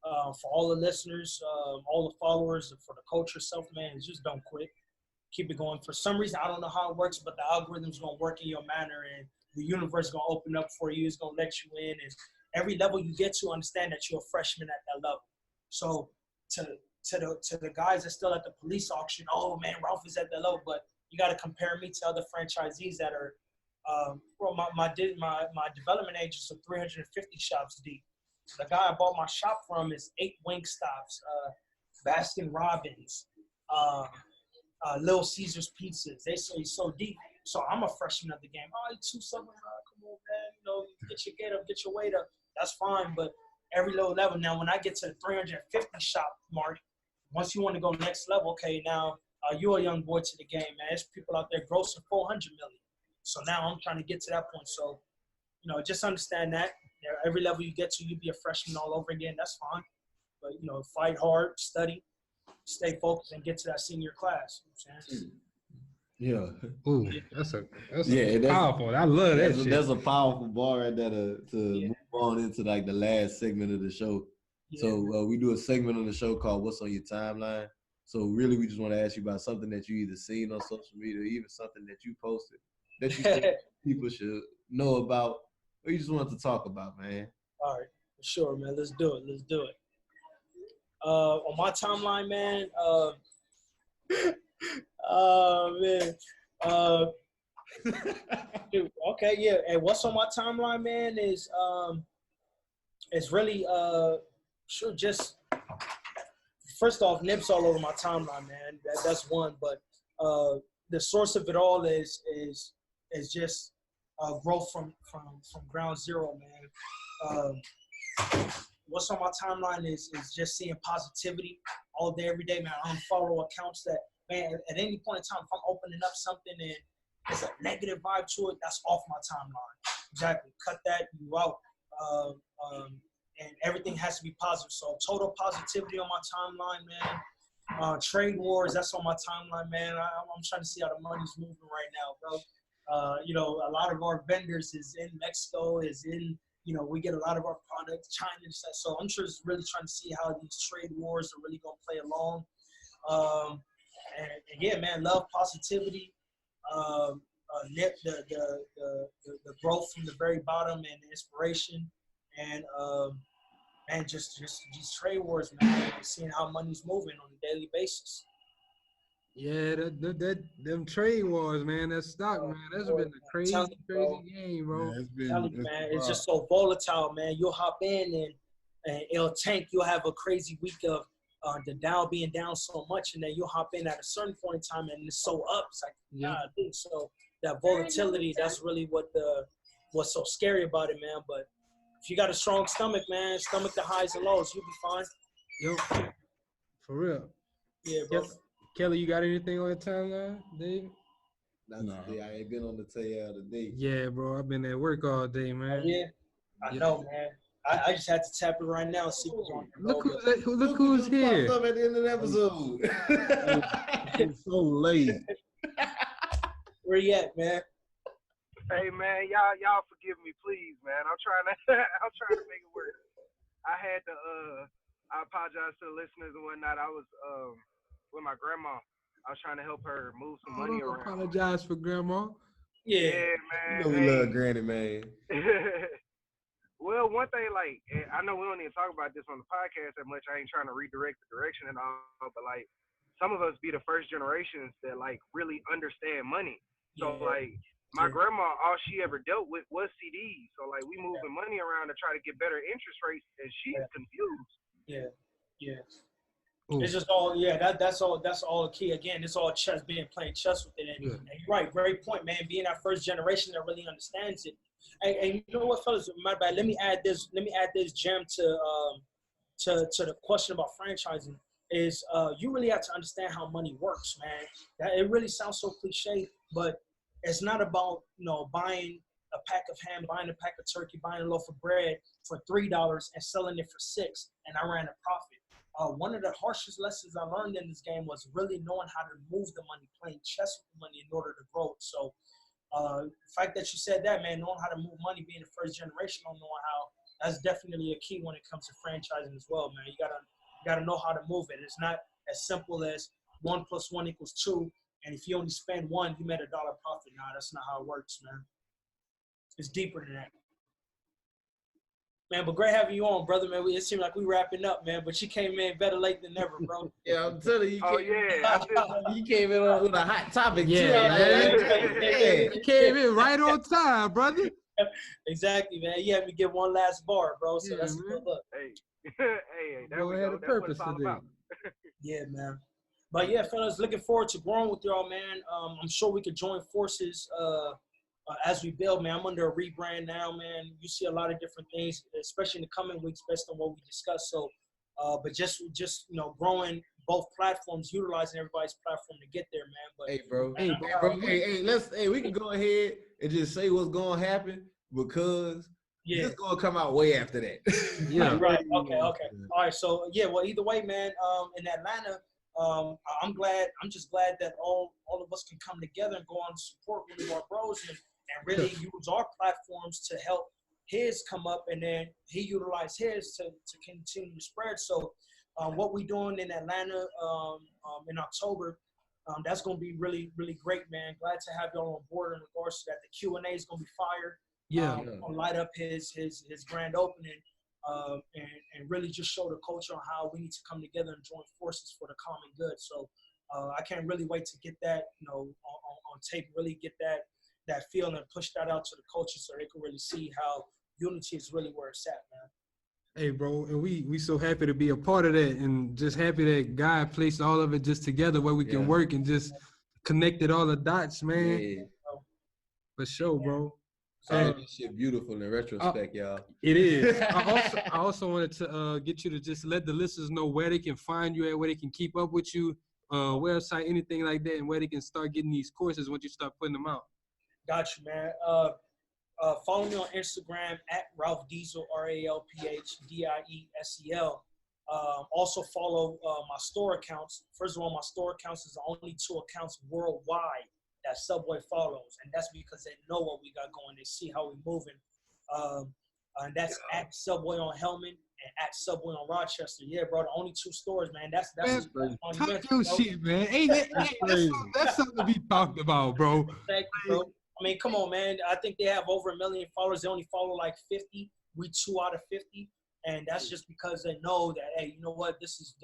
for all the listeners, all the followers, for the culture itself, man, is just don't quit. Keep it going. For some reason, I don't know how it works, but the algorithm's going to work in your manner, and the universe is going to open up for you. It's going to let you in. And every level you get to, understand that you're a freshman at that level. So to the guys that's still at the police auction, oh, man, Ralph is at that level. But you got to compare me to other franchisees that are Bro, my development agents are 350 shops deep. The guy I bought my shop from is 8 Wingstops, Baskin Robbins, Little Caesars Pizzas. They say so deep. So I'm a freshman of the game. Oh, 2 summers, come on, man. You know, get your get up, get your weight up. That's fine, but every low level. Now, when I get to the 350 shop mark, once you want to go next level, okay, now you're a young boy to the game, man. There's people out there grossing 400 million. So now I'm trying to get to that point. So, you know, just understand that. You know, every level you get to, you be a freshman all over again. That's fine. But, you know, fight hard, study, stay focused, and get to that senior class. You know what I'm saying? Yeah. Ooh, that's powerful. I love that shit. That's a powerful bar right there to move on into like the last segment of the show. Yeah. So we do a segment on the show called "What's on Your Timeline." So really, we just want to ask you about something that you either seen on social media, or even something that you posted that you think people should know about, or you just want to talk about, man. All right, for sure, man. Let's do it. On my timeline, man. Dude, okay, yeah. And what's on my timeline, man, is really sure just first off, Nips all over my timeline, man. That's one, but the source of it all is just growth from ground zero, man. What's on my timeline is just seeing positivity all day, every day, man. I unfollow accounts that, man, at any point in time, if I'm opening up something and there's a negative vibe to it, that's off my timeline. Exactly. Cut that, you out. And everything has to be positive. So total positivity on my timeline, man. Trade wars, that's on my timeline, man. I'm trying to see how the money's moving right now, bro. You know, a lot of our vendors is in Mexico, is in, you know, we get a lot of our products, China and stuff. So I'm just really trying to see how these trade wars are really going to play along. And yeah, man, love, positivity, the growth from the very bottom and the inspiration, and just these trade wars, man, seeing how money's moving on a daily basis. Yeah, them trade wars, man, that stock, man, that's been a crazy game, bro. It's just so volatile, man. You'll hop in and it'll tank. You'll have a crazy week of the Dow being down so much, and then you'll hop in at a certain point in time and it's so up. It's like, I think so. That volatility, that's really what's so scary about it, man. But if you got a strong stomach, man, stomach the highs and lows, you'll be fine. Yo, for real. Yeah, bro. Kelly, you got anything on your timeline, Dave? No. I ain't been on the tail today. Yeah, bro, I've been at work all day, man. Yeah, I know, man. I just had to tap it right now and see what's on. Look who's here. Up at the end of the episode. It's so late. Where you at, man? Hey, man, y'all forgive me, please, man. I'm trying to make it work. I had to I apologize to the listeners and whatnot. I was with my grandma. I was trying to help her move some money around. Apologize for grandma. Yeah, man. You know we love Granny, man. Well, one thing, like, I know we don't even talk about this on the podcast that much. I ain't trying to redirect the direction and all, but, like, some of us be the first generations that, like, really understand money. So, like, my grandma, all she ever dealt with was CDs. So, like, we moving money around to try to get better interest rates, and she's confused. Yeah. Ooh. It's just all, that's all the key. Again, it's all chess, playing chess with it. And you're right, great point, man. Being that first generation that really understands it. And you know what, fellas, my bad. Let me add this gem to the question about franchising. Is you really have to understand how money works, man. It really sounds so cliche, but it's not about, you know, buying a pack of ham, buying a pack of turkey, buying a loaf of bread for $3 and selling it for $6, and I ran a profit. One of the harshest lessons I learned in this game was really knowing how to move the money, playing chess with the money in order to grow it. So the fact that you said that, man, knowing how to move money, being the first generation, knowing how, that's definitely a key when it comes to franchising as well, man. You gotta know how to move it. It's not as simple as 1 + 1 = 2, and if you only spend 1, you made $1 profit. Nah, that's not how it works, man. It's deeper than that. Man, but great having you on, brother, man. It seemed like we wrapping up, man, but you came in better late than never, bro. Yeah, I'm telling you. You came in with a hot topic, too. You came in right on time, brother. Exactly, man. You had me give one last bar, bro, so that's a good look. Hey, there we go. That's what it's all about. Yeah, man. But yeah, fellas, looking forward to growing with y'all, man. I'm sure we could join forces as we build, man. I'm under a rebrand now, man. You see a lot of different things, especially in the coming weeks, based on what we discussed. So, but just growing both platforms, utilizing everybody's platform to get there, man. But we can go ahead and just say what's gonna happen because it's gonna come out way after that. Yeah, right. Okay. All right. So yeah, well, either way, man. In Atlanta. I'm just glad that all of us can come together and go on and support one of our bros and really use our platforms to help his come up, and then he utilized his to continue to spread. So what we doing in Atlanta in October, that's going to be really, really great, man. Glad to have y'all on board in regards to that. The Q&A is going to be fire. Gonna light up his grand opening. And really just show the culture on how we need to come together and join forces for the common good. So I can't really wait to get that, on tape, really get that feel and push that out to the culture so they can really see how unity is really where it's at, man. Hey, bro, and we so happy to be a part of that, and just happy that God placed all of it just together where we can work and just connected all the dots, man. Yeah. For sure, bro. This shit beautiful in retrospect, y'all. It is. I also wanted to get you to just let the listeners know where they can find you at, where they can keep up with you, website, anything like that, and where they can start getting these courses once you start putting them out. Got you, man. Follow me on Instagram at Ralph Diesel, RalphDiesel. Also follow my store accounts. First of all, my store accounts is the only 2 accounts worldwide that Subway follows, and that's because they know what we got going. They see how we're moving. And that's at Subway on Hellman and at Subway on Rochester. Yeah, bro, the only 2 stores, man. That's talk your shit, man. That's something to be talked about, bro. Thank you, bro. I mean, come on, man. I think they have over 1 million followers. They only follow like 50. We 2 out of 50. And that's just because they know that, hey, you know what? This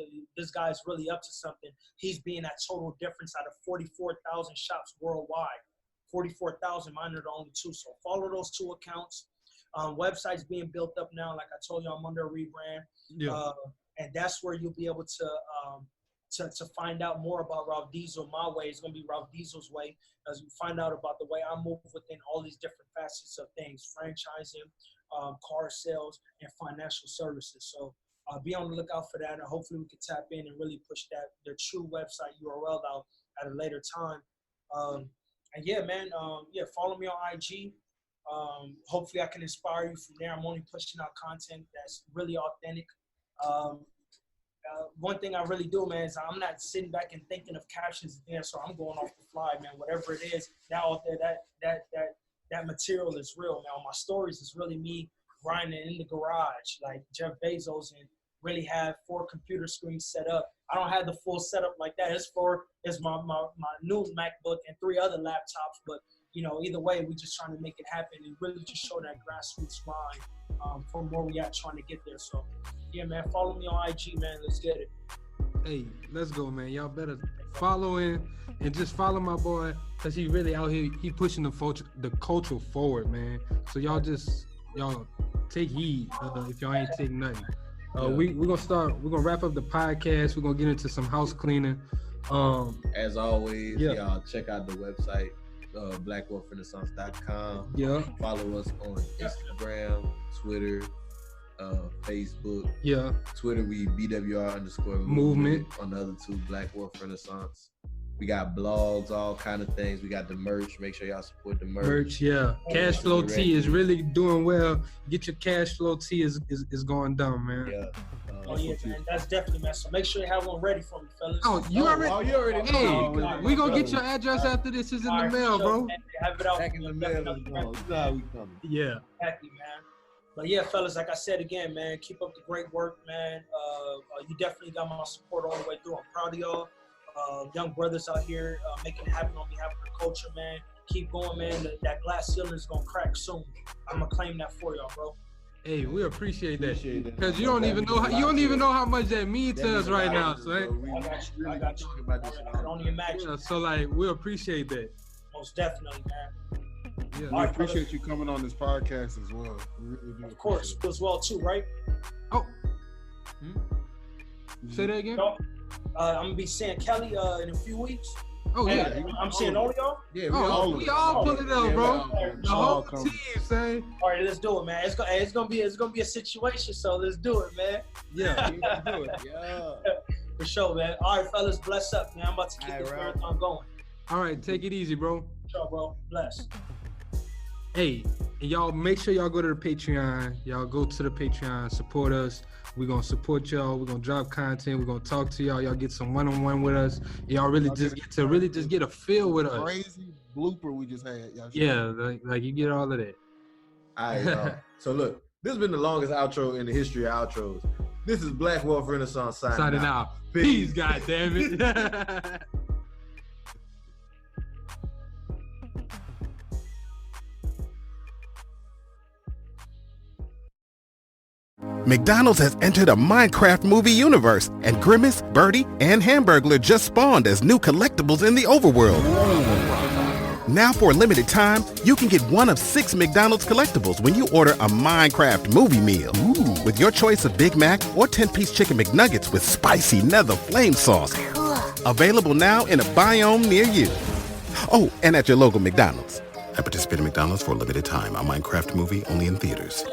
guy's really up to something. He's being that total difference out of 44,000 shops worldwide. 44,000, mine are the only 2. So follow those 2 accounts. Website's being built up now. Like I told you, I'm under a rebrand. Yeah. And that's where you'll be able to find out more about Ralph Diesel. My way is going to be Ralph Diesel's way, as you find out about the way I move within all these different facets of things, franchising, car sales, and financial services. So be on the lookout for that, and hopefully we can tap in and really push the true website URL out at a later time. And yeah, man, follow me on IG. Hopefully I can inspire you from there. I'm only pushing out content that's really authentic. One thing I really do, man, is I'm not sitting back and thinking of captions there, so I'm going off the fly, man. Whatever it is, now out there, that material is real, man. My stories is really me grinding in the garage, like Jeff Bezos, and really have 4 computer screens set up. I don't have the full setup like that. It's my new MacBook and 3 other laptops, but either way, we just trying to make it happen and really just show that grassroots grind from where we at trying to get there. So yeah, man, follow me on IG, man. Let's get it. Hey, let's go, man. Y'all better follow him and just follow my boy, because he really out here, he pushing the culture forward, man. So y'all take heed if y'all ain't taking nothing. We're gonna wrap up the podcast. We're gonna get into some house cleaning. As always, y'all check out the website, blackwealthrenaissance.com. Yeah. Follow us on Instagram, Twitter, Facebook. Yeah. Twitter, we BWR_movement. On the other 2, Black Wealth Renaissance. We got blogs, all kind of things. We got the merch. Make sure y'all support the merch. Yeah. Cash Flow Tea is really doing well. Get your Cash Flow Tea is going down, man. Yeah. Man. That's definitely, man. So make sure you have one ready for me, fellas. You already know. Hey, we gonna get your address after this is in the mail, bro. Have it out. Back in the mail. You know how we coming. Yeah. Exactly, man. But yeah, fellas, like I said again, man, keep up the great work, man. You definitely got my support all the way through. I'm proud of y'all. Young brothers out here making it happen on behalf of the culture, man. Keep going, man. That glass ceiling is gonna crack soon. I'm gonna claim that for y'all, bro. Hey, we appreciate that because you don't even know how much that means to us right now. So I got you. I can only imagine. Yeah, so like we appreciate that. Most definitely, man. Yeah, We appreciate you coming on this podcast as well. We really do. Of course, you as well too, right? Oh. Say that again. I'm gonna be seeing Kelly in a few weeks. Oh yeah, I'm seeing all y'all. Yeah, we all pull it up, bro. The whole team, say. All right, let's do it, man. It's gonna be a situation, so let's do it, man. Yeah, let's do it. Yeah. For sure, man. All right, fellas, bless up, man. I'm about to keep this marathon going. All right, take it easy, bro. Sure, bro. Bless. Hey, and y'all make sure y'all go to the Patreon. Y'all go to the Patreon, support us. We're gonna support y'all. We're gonna drop content. We're gonna talk to y'all. Y'all get some one-on-one with us. Y'all really just get a feel with us. Crazy blooper we just had. Y'all yeah, like you get all of that. All right, y'all. So look, this has been the longest outro in the history of outros. This is Black Wealth Renaissance signing out. Peace, goddammit. McDonald's has entered a Minecraft movie universe, and Grimace, Birdie, and Hamburglar just spawned as new collectibles in the overworld. Now for a limited time, you can get one of 6 McDonald's collectibles when you order a Minecraft movie meal. With your choice of Big Mac or 10-piece chicken McNuggets with spicy nether flame sauce. Available now in a biome near you. Oh, and at your local McDonald's. At participating McDonald's for a limited time. A Minecraft movie only in theaters.